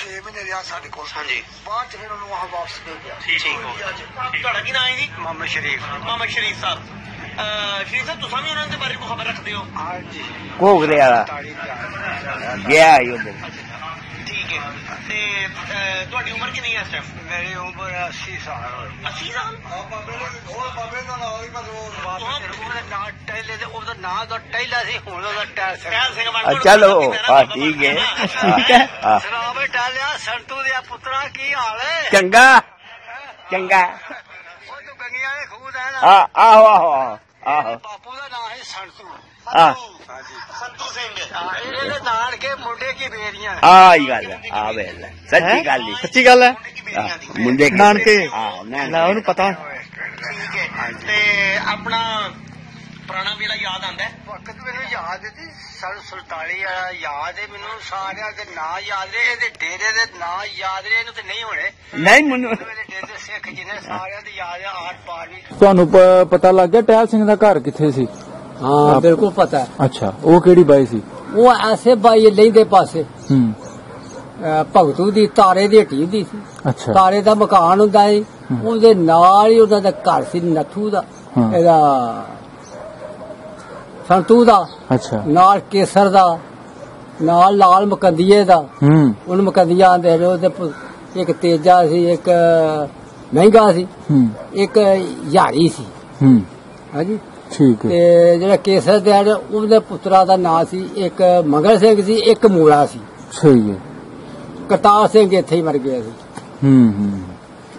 6 ਮਹੀਨੇ ਰਿਹਾ ਸਾਡੇ ਕੋਲ। ਹਾਂਜੀ। ਬਾਅਦ ਚ ਫਿਰ ਉਹਨੂੰ ਆਹ ਵਾਪਸ ਦੇ ਗਿਆ। ਠੀਕ। ਤੁਹਾਡਾ ਕੀ ਨਾਮ ਹੈ ਜੀ? ਮੁਹੰਮਦ ਸ਼ਰੀਫ। ਮੁਹੰਮਦ ਸ਼ਰੀਫ ਸਾਹਿਬ। ਸ਼ਰੀਫ ਸਾਹਿਬ ਤੁਸੀਂ ਵੀ ਉਹਨਾਂ ਦੇ ਬਾਰੇ ਕੋਈ ਖਬਰ ਰੱਖਦੇ ਹੋ? ਹਾਂਜੀ। ਘੋਗਲੇ ਵਾਲਾ ਗਿਆ ਹੀ ਉਹਦੇ। ਠੀਕ ਹੈ। ਤੇ ਤੁਹਾਡੀ ਉਮਰ ਕਿੰਨੀ ਹੈ ਇਸ ਟਾਈਮ? ਮੇਰੀ ਉਮਰ 80 ਸਾਲ। 80 ਸਾਲ? ਬਾਬੇ ਦਾ ਨਾਮ ਹੀ ਉਹਦਾ ਨਾਂ ਟੈਲੇ, ਉਹਦਾ ਨਾਂ ਦਾ ਟੈਲਾ ਸੀ, ਹੁਣ ਉਹਦਾ ਟੈਲ ਸਿੰਘ। ਚਲੋ ਠੀਕ ਹੈ। ਸਲਾਮ ਟਾਲਿਆ ਸੰਤੂ ਦੇ ਪੁੱਤਰਾ, ਕੀ ਹਾਲ ਹੈ? ਚੰਗਾ ਚੰਗਾ। ਉਹ ਤੂੰ ਗੰਗੀਆਂ ਦੇ ਖੂਦ ਹੈ ਨਾ? ਆਹੋ ਆਹੋ ਆਹੋ। ਬਾਪੂ ਦਾ ਨਾਂ ਹੈ ਸੰਤੂ। ਸੰਤੂ ਸਿੰਘ। ਇਹਦੇ ਨਾਨਕੇ ਮੁੰਡੇ ਕੀ ਬੇਰੀਆਂ। ਆਹੀ ਗੱਲ ਹੈ। ਆ ਵੇਲ ਸੱਚੀ ਗੱਲ ਹੀ। ਸੱਚੀ ਗੱਲ ਹੈ। ਮੁੰਡੇ ਨਾਨਕੇ ਨਾ ਉਹਨੂੰ ਪਤਾ। ਠੀਕ ਹੈ। ਤੇ ਆਪਣਾ ਪੁਰਾਣਾ ਵੇਲਾ ਯਾਦ ਆਉਂਦਾ? ਵਕਤ ਮੈਨੂੰ ਯਾਦ ਹੈ ਜੀ, 47 ਵਾਲਾ ਯਾਦ ਹੈ ਮੈਨੂੰ। ਸਾਰਿਆਂ ਦੇ ਨਾਂ ਯਾਦ ਨੇ, ਇਹਦੇ ਡੇਰੇ ਦੇ ਨਾਂ ਯਾਦ ਨੇ, ਇਹਨੂੰ ਤੇ ਨਹੀਂ ਹੋਣੇ। ਨਹੀਂ ਮੈਨੂੰ ਡੇਰੇ ਦੇ ਸਿੱਖ ਜਿਹਨੇ ਸਾਰਿਆਂ ਦੀ ਯਾਦ ਹੈ। ਆਰ ਪਾਰ ਵੀ ਤੁਹਾਨੂੰ ਪਤਾ ਲੱਗ ਗਿਆ ਟਹਿਲ ਸਿੰਘ ਦਾ ਘਰ ਕਿੱਥੇ ਸੀ? हाँ बिल्कुल पता है। ਅੱਛਾ ਉਹ ਕਿਹੜੀ ਬਾਈ ਸੀ? वो ऐसे बाई लेंदे पासे भगतू दी तारे दी हट्टी हुंदी सी। ਅੱਛਾ तारे दा मकान हुंदा सी, ਉਹਦੇ ਨਾਲ ਹੀ ਉਹਦਾ ਘਰ ਸੀ ਨੱਥੂ ਦਾ, ਇਹਦਾ ਸੰਤੂ ਦਾ, ਅੱਛਾ ਨਾਲ ਕੇਸਰ ਦਾ, ਨਾਲ ਲਾਲ ਮਕੰਦੀਏ ਦਾ। ਉਹਨੂੰ ਮਕੰਦੀਆ ਆਂਦੇ ਨੇ। ਉਹਦੇ ਇੱਕ ਤੇਜਾ ਸੀ, ਇੱਕ ਮਹਿੰਗਾ ਸੀ, ਇੱਕ ਯਾਰੀ ਸੀ। ਹਾਂਜੀ ਠੀਕ ਹੈ। ਤੇ ਜਿਹੜਾ ਕੇਸਰ ਦੇ ਉਹਦੇ ਪੁੱਤਰਾ ਦਾ ਨਾਂ ਸੀ, ਇੱਕ ਮੰਗਲ ਸਿੰਘ ਸੀ, ਇੱਕ ਮੂਲਾ ਸੀ। ਸਹੀ ਹੈ। ਕਰਤਾਰ ਸਿੰਘ ਇੱਥੇ ਹੀ ਮਰ ਗਿਆ ਸੀ।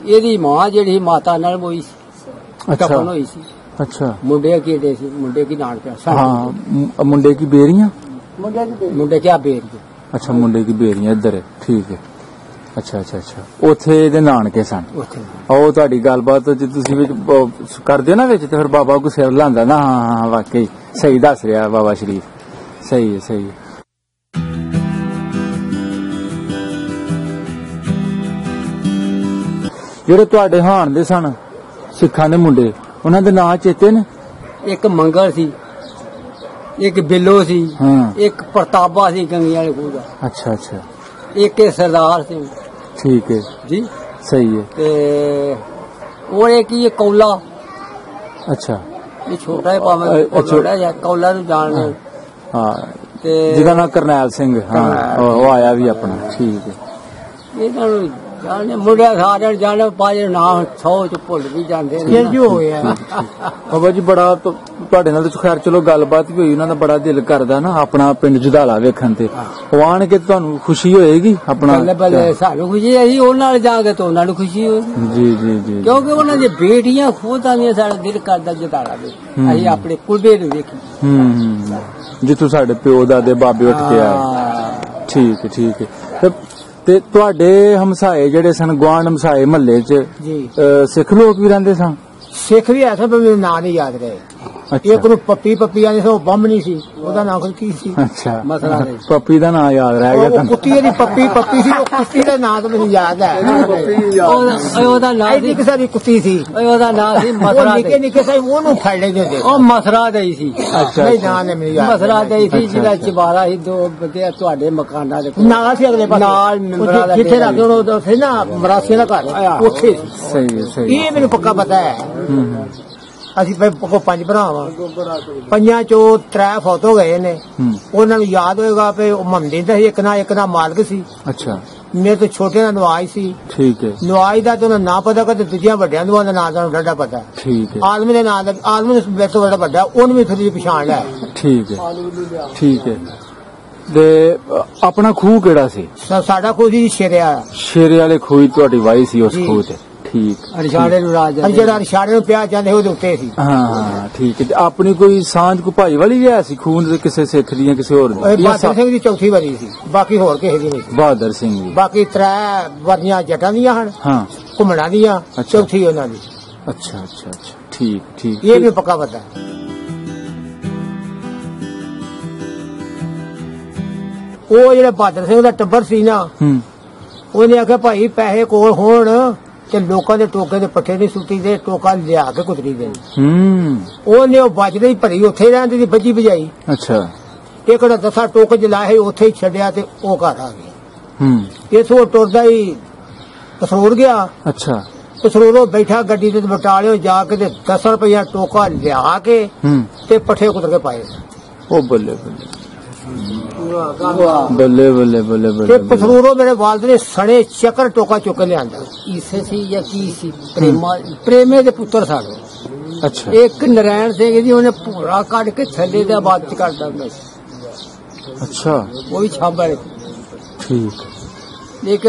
ਇਹਦੀ ਮਾਂ ਜਿਹੜੀ ਮਾਤਾ ਨਾਲ ਹੋਈ ਸੀ, ਕਫਨ ਹੋਈ ਸੀ। ਅੱਛਾ ਮੁੰਡੇ ਕਿਹੜੇ ਸੀ? ਮੁੰਡੇ ਕੀ ਨਾਮ ਪਿਆ? ਹਾਂ ਮੁੰਡੇ ਕੀ ਬੇਰੀਆਂ। ਮੁੰਡੇ ਕਿਆ ਬੇਰ ਕੇ। ਅੱਛਾ ਮੁੰਡੇ ਕੀ ਬੇਰੀਆਂ ਇੱਧਰ ਹੈ। ਠੀਕ ਹੈ। ਅੱਛਾ ਅੱਛਾ ਅੱਛਾ। ਉੱਥੇ ਇਹਦੇ ਨਾਨਕੇ ਸਨ। ਉਹ ਤੁਹਾਡੀ ਗੱਲਬਾਤ ਜੇ ਤੁਸੀਂ ਵਿੱਚ ਕਰਦੇ ਹੋ ਨਾ ਵਿੱਚ, ਤੇ ਫਿਰ ਬਾਬਾ ਕੋ ਸਿਰ ਲਾਂਦਾ ਨਾ। ਹਾਂ ਵਾਕਈ ਸਹੀ ਦੱਸ ਰਿਹਾ ਬਾਬਾ ਸ਼ਰੀਫ। ਸਹੀ ਹੈ ਸਹੀ ਹੈ। ਜਿਹੜੇ ਤੁਹਾਡੇ ਹਾਣ ਦੇ ਸਨ ਸਿੱਖਾਂ ਦੇ ਮੁੰਡੇ, ਉਹਨਾਂ ਦੇ ਨਾਂ ਚੇਤੇ ਨੇ? ਇੱਕ ਮੰਗਲ ਸੀ, ਇੱਕ ਬਿੱਲੋ ਸੀ, ਇੱਕ ਪ੍ਰਤਾਪਾ ਸੀ ਗੰਗੀ ਵਾਲੇ ਖੂਹ ਦਾ। ਅੱਛਾ ਅੱਛਾ। ਇੱਕ ਸਰਦਾਰ ਸੀ। ਠੀਕ ਹੈ ਜੀ ਸਹੀ ਹੈ। ਤੇ ਉਹ ਇੱਕ ਹੀ ਕੌਲਾ। ਅੱਛਾ ਇਹ ਛੋਟਾ ਹੈ ਭਾਵੇਂ ਛੋਟਾ ਜਾਂ ਕੌਲਾ ਨੂੰ ਜਾਣਦੇ। ਹਾਂ ਤੇ ਜਿਹਦਾ ਨਾਮ ਕਰਨੈਲ ਸਿੰਘ। ਹਾਂ ਉਹ ਆਇਆ ਵੀ ਆਪਣਾ। ਠੀਕ ਹੈ। ਇਹਨਾਂ ਨੂੰ ਜਾਣਦੇ ਮੁੰਡਿਆਂ ਸਾਰਿਆਂ ਨੂੰ ਜਾਣਦੇ, ਪਾਜੇ ਨਾਮ 100 ਚ ਭੁੱਲ ਵੀ ਜਾਂਦੇ ਨੇ। ਇਹ ਹੋ ਗਿਆ ਬਾਬਾ ਜੀ ਬੜਾ ਤੁਹਾਡੇ ਨਾਲ ਤਾਂ ਖੈਰ ਚਲੋ ਗੱਲਬਾਤ ਵੀ ਹੋਈ। ਉਹਨਾਂ ਦਾ ਬੜਾ ਦਿਲ ਕਰਦਾ ਨਾ ਆਪਣਾ ਪਿੰਡ ਜੁਧਾਲਾ ਵੇਖਣ ਤੇ। ਉਹ ਆਣ ਕੇ ਤੁਹਾਨੂੰ ਖੁਸ਼ੀ ਹੋਏਗੀ ਆਪਣਾ? ਬੱਲੇ ਸਾਨੂੰ ਖੁਸ਼ੀ ਹੈ, ਉਹਨਾਂ ਨਾਲ ਜਾ ਕੇ ਤਾਂ ਉਹਨਾਂ ਨੂੰ ਖੁਸ਼ੀ ਹੋਏਗੀ। ਜੀ ਜੀ ਜੀ। ਕਿਉਂਕਿ ਉਹਨਾਂ ਦੀ ਬੇਟੀਆਂ ਖੁਦ ਆਉਂਦੀਆਂ, ਸਾਡਾ ਦਿਲ ਕਰਦਾ ਜੁਧਾਲਾ ਵੇਖ। ਅਸੀਂ ਆਪਣੇ ਕੁਲਬੇ ਨੂੰ ਵੇਖੀ ਜਿੱਥੋਂ ਸਾਡੇ ਪਿਓ ਦਾਦੇ ਬਾਬੇ ਉੱਠ ਕੇ ਆਏ। ਠੀਕ ਹੈ ਠੀਕ ਹੈ। ਤੇ ਤੁਹਾਡੇ ਹਮਸਾਏ ਜਿਹੜੇ ਸਨ, ਗੁਆਂਢ ਹਮਸਾਏ ਮਹੱਲੇ ਚ ਸਿੱਖ ਲੋਕ ਵੀ ਰਹਿੰਦੇ ਸਨ? ਸਿੱਖ ਵੀ ਐਸਾ ਪਰ ਮੈਨੂੰ ਨਾਂ ਨਹੀਂ ਯਾਦ ਰਹੇ। ਇੱਕ ਨੂੰ ਪੱਪੀ ਪੱਪੀ ਆਂਦੇ ਸੀ, ਉਹ ਬੰਮਣੀ ਸੀ, ਉਹਦਾ ਨਾਂ ਕੀ ਸੀ? ਅੱਛਾ ਮਸਲਾ ਪੱਪੀ ਦਾ ਨਾਂ ਯਾਦ ਰਹਿ ਗਿਆ ਤੁਹਾਨੂੰ? ਕੁੱਤੀ ਦੀ ਪੱਪੀ ਪੱਪੀ ਸੀ, ਉਹ ਕੁੱਤੀ ਦਾ ਨਾਂ ਤਾਂ ਮੈਨੂੰ ਯਾਦ ਹੈ। ਉਹਦਾ ਨਾਂ ਸੀ ਕਿਸੇ ਦੀ ਕੁੱਤੀ ਸੀ, ਉਹਦਾ ਨਾਂ ਸੀ ਮਸਰਾ। ਨਿੱਕੇ ਨਿੱਕੇ ਸੀ, ਉਹਨੂੰ ਫੜ ਲੈਂਦੇ ਹੁੰਦੇ। ਉਹ ਮਸਰਾ ਦੇ ਸੀ। ਅੱਛਾ ਨਾਂ ਨੇ ਮੈਨੂੰ ਯਾਦ। ਮਸਰਾ ਦੇ ਸੀ, ਜਿਹਦਾ ਚਬਾਰਾ ਸੀ ਦੋ ਬੰਦੇ ਤੁਹਾਡੇ ਮਕਾਨਾਂ ਦੇ ਨਾਲ ਸੀ, ਅਗਲੇ ਪਾਸੇ ਨਾਲ ਮੈਂਬਰਾਂ ਦਾ ਜਿੱਥੇ ਰੱਖਦੇ ਉੱਥੇ ਨਾ ਮਰਾਸੀਆਂ ਦਾ ਘਰ ਉੱਥੇ। ਸਹੀ ਸਹੀ। ਇਹ ਮੈਨੂੰ ਪੱਕਾ ਪਤਾ ਹੈ। ਅਸੀਂ 5 ਭਰਾ ਵਾਂ, 5 ਚੋਂ 3 ਫੌਤ ਹੋ ਗਏ ਨੇ। ਉਹਨਾਂ ਨੂੰ ਯਾਦ ਹੋਏਗਾ ਵੀ ਉਹ ਮੰਮੀ ਦਾ ਇੱਕ ਨਾ ਮਾਲਕ ਸੀ। ਅੱਛਾ ਮੇਰੇ ਤੋਂ ਛੋਟੇ ਦਾ ਨਵਾਜ਼ ਸੀ। ਠੀਕ ਹੈ। ਨਵਾਜ਼ ਦਾ ਤਾਂ ਨਾਂ ਪਤਾ ਕਰਦੇ, ਦੂਜਿਆਂ ਵੱਡਿਆਂ ਨੂੰ ਦਾ ਨਾਂ ਤਾਂ ਡਾਡਾ ਪਤਾ। ਠੀਕ ਹੈ। ਆਦਮੀ ਦੇ ਨਾਂ ਦਾ ਆਦਮੀ ਮੇਰੇ ਤੋਂ ਵੱਡਾ ਵੱਡਾ, ਉਹਨੂੰ ਵੀ ਥੋੜੀ ਪਛਾਣ ਲਿਆ। ਠੀਕ ਹੈ ਠੀਕ ਹੈ। ਤੇ ਆਪਣਾ ਖੂਹ ਕਿਹੜਾ ਸੀ? ਸਾਡਾ ਖੂਹ ਸੀ ਸ਼ੇਰੇ ਵਾਲੇ ਖੂਹ। ਤੁਹਾਡੀ ਵਾਈ ਸੀ ਉਸ ਖੂਹ ਤੇ? ਠੀਕ। ਅਰਸ਼ਾੜੇ ਨੂੰ ਰਾਜ ਜਿਹੜਾ ਅਰਸ਼ਾੜੇ ਨੂੰ ਪਿਆ ਜਾਂਦੇ ਉਹਦੇ ਉੱਤੇ ਸੀ। ਹਾਂ ਠੀਕ ਹੈ। ਆਪਣੀ ਕੋਈ ਸਾਂਝ ਕੋ ਭਾਈ ਵਾਲੀ ਵੀ ਹੈ ਸੀ ਖੂਨ ਕਿਸੇ ਸਿੱਖ ਦੀ ਜਾਂ ਕਿਸੇ ਹੋਰ ਦੀ? ਬਹਾਦਰ ਸਿੰਘ ਦੀ ਚੌਥੀ ਵਾਰੀ ਸੀ, ਬਾਕੀ ਹੋਰ ਕਿਸੇ ਦੀ ਨਹੀਂ ਸੀ। ਬਹਾਦਰ ਸਿੰਘ ਦੀ। ਬਾਕੀ 3 ਵਾਰੀਆਂ ਜੱਟਾਂ ਦੀਆਂ ਹਨ। ਹਾਂ ਘੁੰਮਣਾ ਦੀਆਂ, ਚੌਥੀ ਉਹਨਾਂ ਦੀ। ਅੱਛਾ ਅੱਛਾ ਅੱਛਾ। ਠੀਕ ਠੀਕ। ਇਹ ਵੀ ਪੱਕਾ ਪਤਾ। ਉਹ ਜਿਹੜਾ ਬਹਾਦਰ ਸਿੰਘ ਦਾ ਟੱਬਰ ਸੀ ਨਾ, ਉਹਨੇ ਆਖਿਆ ਭਾਈ ਪੈਸੇ ਕੋਲ ਹੋਣ ਤੇ ਲੋਕਾਂ ਦੇ ਟੋਕੇ ਦੇ ਪੱਠੇ ਨਹੀਂ ਸੁੱਟੀ ਦੇ, ਟੋਕਾ ਲਿਆ ਕੇ ਕੁਤਰੀ ਦੇ। ਉਹਨੇ ਉਹ ਬਜਦੇ ਹੀ ਭਰੀ ਉੱਥੇ ਰਹਿੰਦੀ ਸੀ, ਬੱਜੀ ਬਜਾਈ। ਅੱਛਾ। ਇੱਕ ਦਾ 10 ਟੋਕ ਜਲਾਏ ਉੱਥੇ ਹੀ ਛੱਡਿਆ ਤੇ ਉਹ ਘਰ ਆ ਗਿਆ। ਇਥੋਂ ਟੁਰਦਾ ਹੀ ਕਸੂਰ ਗਿਆ। ਅੱਛਾ। ਕਸੂਰੋਂ ਬੈਠਾ ਗੱਡੀ ਤੇ ਬਟਾਲਿਓ ਜਾ ਕੇ ਤੇ 10 ਰੁਪਇਆ ਟੋਕਾ ਲਿਆ ਕੇ ਤੇ ਪੱਠੇ ਕੁਤਰ ਕੇ ਪਾਏ। ਉਹ ਬੱਲੇ ਬੱਲੇ ਬੱਲੇ ਬੱਲੇ ਬੱਲੇ ਬੱਲੇ। ਪਸਰੂਰੋਂ ਮੇਰੇ ਵਾਲਦ ਨੇ ਸੜੇ ਚੱਕਰ ਟੋਕਾ ਚੁੱਕ ਲਿਆਂਦਾ। ਇਸੇ ਸੀ ਜਾਂ ਕੀ ਸੀ? ਪ੍ਰੇਮੇ ਦੇ ਪੁੱਤਰ ਸਾਡੇ। ਅੱਛਾ। ਇੱਕ ਨਰੈਣ ਸਿੰਘ ਜੀ ਉਹਨੇ ਭੂਰਾ ਕੱਢ ਕੇ ਥੱਲੇ ਦੇ ਬਾਅਦ ਚ ਕੱਢਦਾ ਹੁੰਦਾ ਸੀ। ਅੱਛਾ। ਉਹ ਵੀ ਛਾਬਾ। ਠੀਕ। ਇੱਕ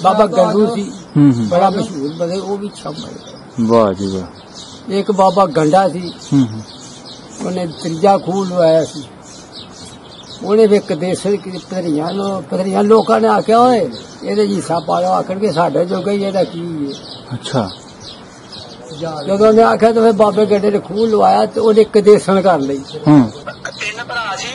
ਬਾਬਾ ਗੰਦੂ ਸੀ, ਬੜਾ ਮਸ਼ਹੂਰ ਬਣੇ, ਉਹ ਵੀ ਛਾਬਾ। ਵਾਹ ਜੀ ਵਾਹ। ਇੱਕ ਬਾਬਾ ਗੰਡਾ ਸੀ, ਉਹਨੇ ਤੀਜਾ ਖੂਹ ਲਵਾਇਆ ਸੀ। ਉਹਨੇ ਵੀ ਕਦੇਸਰ ਪਧਰੀਆਂ ਲੋਕਾਂ ਨੇ ਆਖਿਆ ਓਏ ਇਹਦੇ ਜੀ ਹਿੱਸਾ ਪਾ ਲਓ। ਆਖਣਗੇ ਸਾਡੇ ਜੋ ਗਈ ਇਹਦਾ ਕੀ ਹੈ। ਅੱਛਾ। ਜਦੋਂ ਉਹਨੇ ਆਖਿਆ ਤਾਂ ਫਿਰ ਬਾਬੇ ਗੰਡੇ ਨੇ ਖੂਹ ਲਵਾਇਆ ਤੇ ਉਹਨੇ ਕਦੇਸਣ ਕਰ ਲਈ। 3 ਭਰਾ ਸੀ,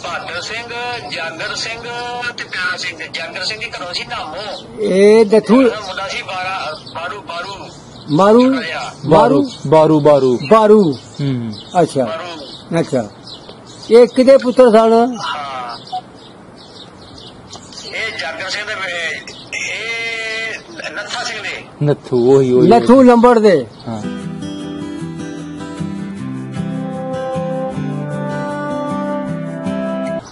ਬਹਾਦਰ ਸਿੰਘ, ਜਾਂਗਰ ਸਿੰਘ ਤੇ ਪਿਆਰਾ ਸਿੰਘ। ਜਾਂਗਰ ਸਿੰਘ ਦੀ ਘਰੋਂ ਸੀ ਨਾਮੋ। ਇਹ ਦਥੂ ਮੁੰਡਾ ਸੀ ਬਾਰੂ ਬਾਰੂ। ਅੱਛਾ ਅੱਛਾ। ਇਹ ਕਿਹਦੇ ਪੁੱਤਰ ਸਨ? ਇਹ ਜਾਗਰ ਸਿੰਘ ਦੇ, ਇਹ ਨੱਥਾ ਸਿੰਘ ਦੇ। ਨੱਥੂ ਲੰਬੜ ਦੇ।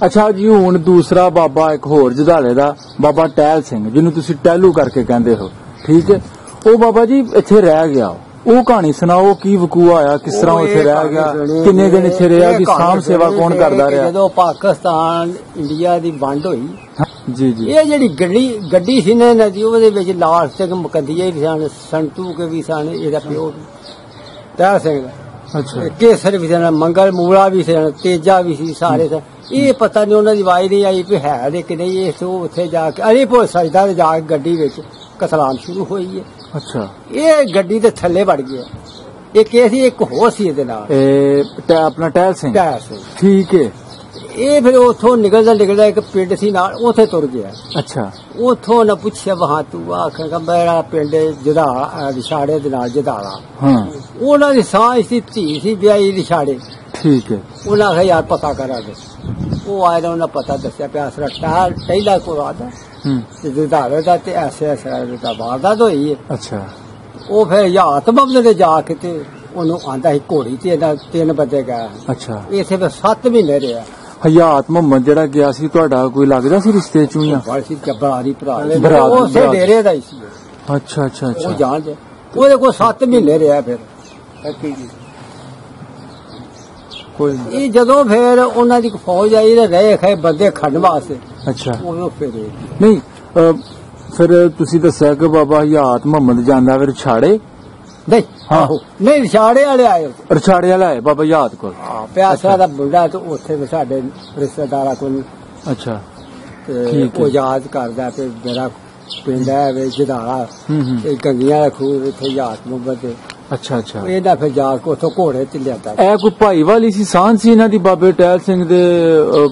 ਅੱਛਾ ਜੀ। ਹੁਣ ਦੂਸਰਾ ਬਾਬਾ ਇੱਕ ਹੋਰ ਜਦਾਲੇ ਦਾ ਬਾਬਾ ਟਹਿਲ ਸਿੰਘ, ਜਿਹਨੂੰ ਤੁਸੀਂ ਟਹਿਲੂ ਕਰਕੇ ਕਹਿੰਦੇ ਹੋ, ਠੀਕ ਹੈ। ਉਹ ਬਾਬਾ ਜੀ ਇੱਥੇ ਰਹਿ ਗਿਆ। ਉਹ ਕਹਾਣੀ ਸੁਣਾਓ, ਕੀ ਵਕੂਆ ਆਇਆ, ਕਿਸ ਤਰ੍ਹਾਂ ਉੱਥੇ ਰਹਿ ਗਿਆ, ਕਿੰਨੇ ਦਿਨ ਇੱਥੇ ਰਿਹਾ, ਦੀ ਸਾਂਭ ਸੇਵਾ ਕੌਣ ਕਰਦਾ ਰਿਹਾ? ਜਦੋਂ ਪਾਕਿਸਤਾਨ ਇੰਡੀਆ ਦੀ ਵੰਡ ਹੋਈ ਜੀ ਜੀ, ਇਹ ਜਿਹੜੀ ਗੱਡੀ ਸੀ ਨਾ ਨਦੀ, ਉਹਦੇ ਵਿੱਚ ਲਾਸ਼ ਤੇ ਮੁਕੱਦੀਏ ਵੀ ਸਨ, ਸੰਤੂ ਕੇ ਵੀ ਸਨ, ਇਹਦਾ ਪਿਓ ਟਹਿਲ ਸਿੰਘ ਦਾ। ਅੱਛਾ। ਕੇਸਰ ਵੀ ਸਨ, ਮੰਗਲ ਮੂਲਾ ਵੀ ਸਨ, ਤੇਜਾ ਵੀ ਸੀ, ਸਾਰੇ ਸਨ। ਇਹ ਪਤਾ ਨਹੀਂ ਉਹਨਾਂ ਦੀ ਆਵਾਜ਼ ਨਹੀਂ ਆਈ ਵੀ ਹੈ ਦੇ ਕਿ ਨਹੀਂ। ਇਹ ਉੱਥੇ ਜਾ ਕੇ ਅਲੀਪੁਰ ਸਜਦਾ ਤੇ ਜਾ ਕੇ ਗੱਡੀ ਵਿੱਚ ਕਤਲਾਮ ਸ਼ੁਰੂ ਹੋਈ ਹੈ। ਅੱਛਾ। ਇਹ ਗੱਡੀ ਦੇ ਥੱਲੇ ਵੜ ਗਿਆ। ਇੱਕ ਇਹ ਸੀ, ਇੱਕ ਹੋਰ ਸੀ ਇਹਦੇ ਨਾਲ, ਆਪਣਾ ਟਹਿਲ ਸਿੰਘ। ਠੀਕ ਹੈ। ਇਹ ਫਿਰ ਉੱਥੋਂ ਨਿਕਲਦਾ ਇੱਕ ਪਿੰਡ ਸੀ ਨਾਲ, ਉੱਥੇ ਤੁਰ ਗਿਆ। ਅੱਛਾ। ਉੱਥੋਂ ਨਾ ਪੁੱਛਿਆ ਵਹਾਂ ਤੂੰ? ਆਖੇਗਾ ਮੇਰਾ ਪਿੰਡ ਜਦਾ ਰਿਸ਼ਾੜੇ ਦੇ ਨਾਲ ਜਦਾਲਾ। ਉਹਨਾਂ ਦੀ ਸਾਂਝ ਸੀ, ਧੀ ਸੀ ਵਿਆਹੀ ਰਿਸ਼ਾੜੇ। ਠੀਕ ਹੈ। ਉਹਨਾਂ ਆਖਿਆ ਯਾਰ ਪਤਾ ਕਰਾ ਦੇ। ਉਹ ਆਇਆ ਤਾਂ ਉਹਨਾਂ ਪਤਾ ਦੱਸਿਆ ਪਿਆ ਟਹਿਲਾ ਕੋਲ ਆਦਾ ਜਦਾਲੇ ਦਾ ਤੇ ਐਸੇ ਦਾ ਵਾਰਦਾਤ ਹੋਈ ਹੈ। ਅੱਛਾ। ਉਹ ਫਿਰ ਹਯਾਤ ਮੁਹੰਮਦ ਦੇ ਜਾ ਕੇ ਤੇ ਉਹਨੂੰ ਆਂਦਾ ਸੀ ਘੋੜੀ ਤੇ ਇਹਦਾ 3 ਵਜੇ ਗਿਆ। ਅੱਛਾ। ਇੱਥੇ ਫਿਰ 7 ਮਹੀਨੇ ਰਿਹਾ। ਹਯਾਤ ਮੁਹੰਮਦ ਜਿਹੜਾ ਗਿਆ ਸੀ, ਤੁਹਾਡਾ ਕੋਈ ਲੱਗਦਾ ਸੀ ਰਿਸ਼ਤੇ ਚੋਂ? ਸੀ ਜਬਰਾਰੀ ਭਰਾ, ਉਸੇ ਡੇਰੇ ਦਾ ਹੀ ਸੀ। ਅੱਛਾ ਅੱਛਾ ਅੱਛਾ। ਉਹ ਜਾਣਦੇ, ਉਹਦੇ ਕੋਲ 7 ਮਹੀਨੇ ਰਿਹਾ। ਫਿਰ ਇਹ ਜਦੋਂ ਫਿਰ ਉਹਨਾਂ ਦੀ ਫੌਜ ਆਈ ਤੇ ਰਹੇ ਖਾਏ ਬੰਦੇ ਖੜਨ ਵਾਸਤੇ। ਅੱਛਾ। ਉਹਨੂੰ ਫਿਰ ਨਹੀਂ, ਫਿਰ ਤੁਸੀਂ ਦੱਸਿਆ ਕਿ ਬਾਬਾ ਹਯਾਤ ਮੁਹੰਮਦ ਜਾਂਦਾ ਫਿਰ ਛਾੜੇ? ਨਹੀਂ, ਨਹੀਂ ਰਿਸ਼ਾੜੇ ਵਾਲੇ ਆਏ। ਰਿਸ਼ਾੜੇ ਵਾਲੇ ਆਏ ਬਾਬਾ ਹਯਾਤ ਕੋਲ? ਪਿਆਸਾ ਦਾ ਮੁੰਡਾ ਤੇ ਉੱਥੇ ਸਾਡੇ ਰਿਸ਼ਤੇਦਾਰਾਂ ਕੋਲ। ਅੱਛਾ। ਉਹ ਯਾਦ ਕਰਦਾ ਤੇ ਮੇਰਾ ਪਿੰਡ ਹੈ ਵੇ ਜਦਾਲਾ, ਗੰਗੀਆਂ ਦਾ ਖੂਹ, ਇੱਥੇ ਹਯਾਤ ਮੁਹੰਮਦ। ਅੱਛਾ ਅੱਛਾ। ਇਹਦਾ ਫਿਰ ਜਾ ਕੇ ਉੱਥੋਂ ਘੋੜੇ ਤੇ ਲਿਆਂਦਾ। ਇਹ ਕੋਈ ਭਾਈ ਵਾਲੀ ਸੀ, ਸਾਂਝ ਸੀ ਇਹਨਾਂ ਦੀ ਬਾਬੇ ਟਹਿਲ ਸਿੰਘ ਦੇ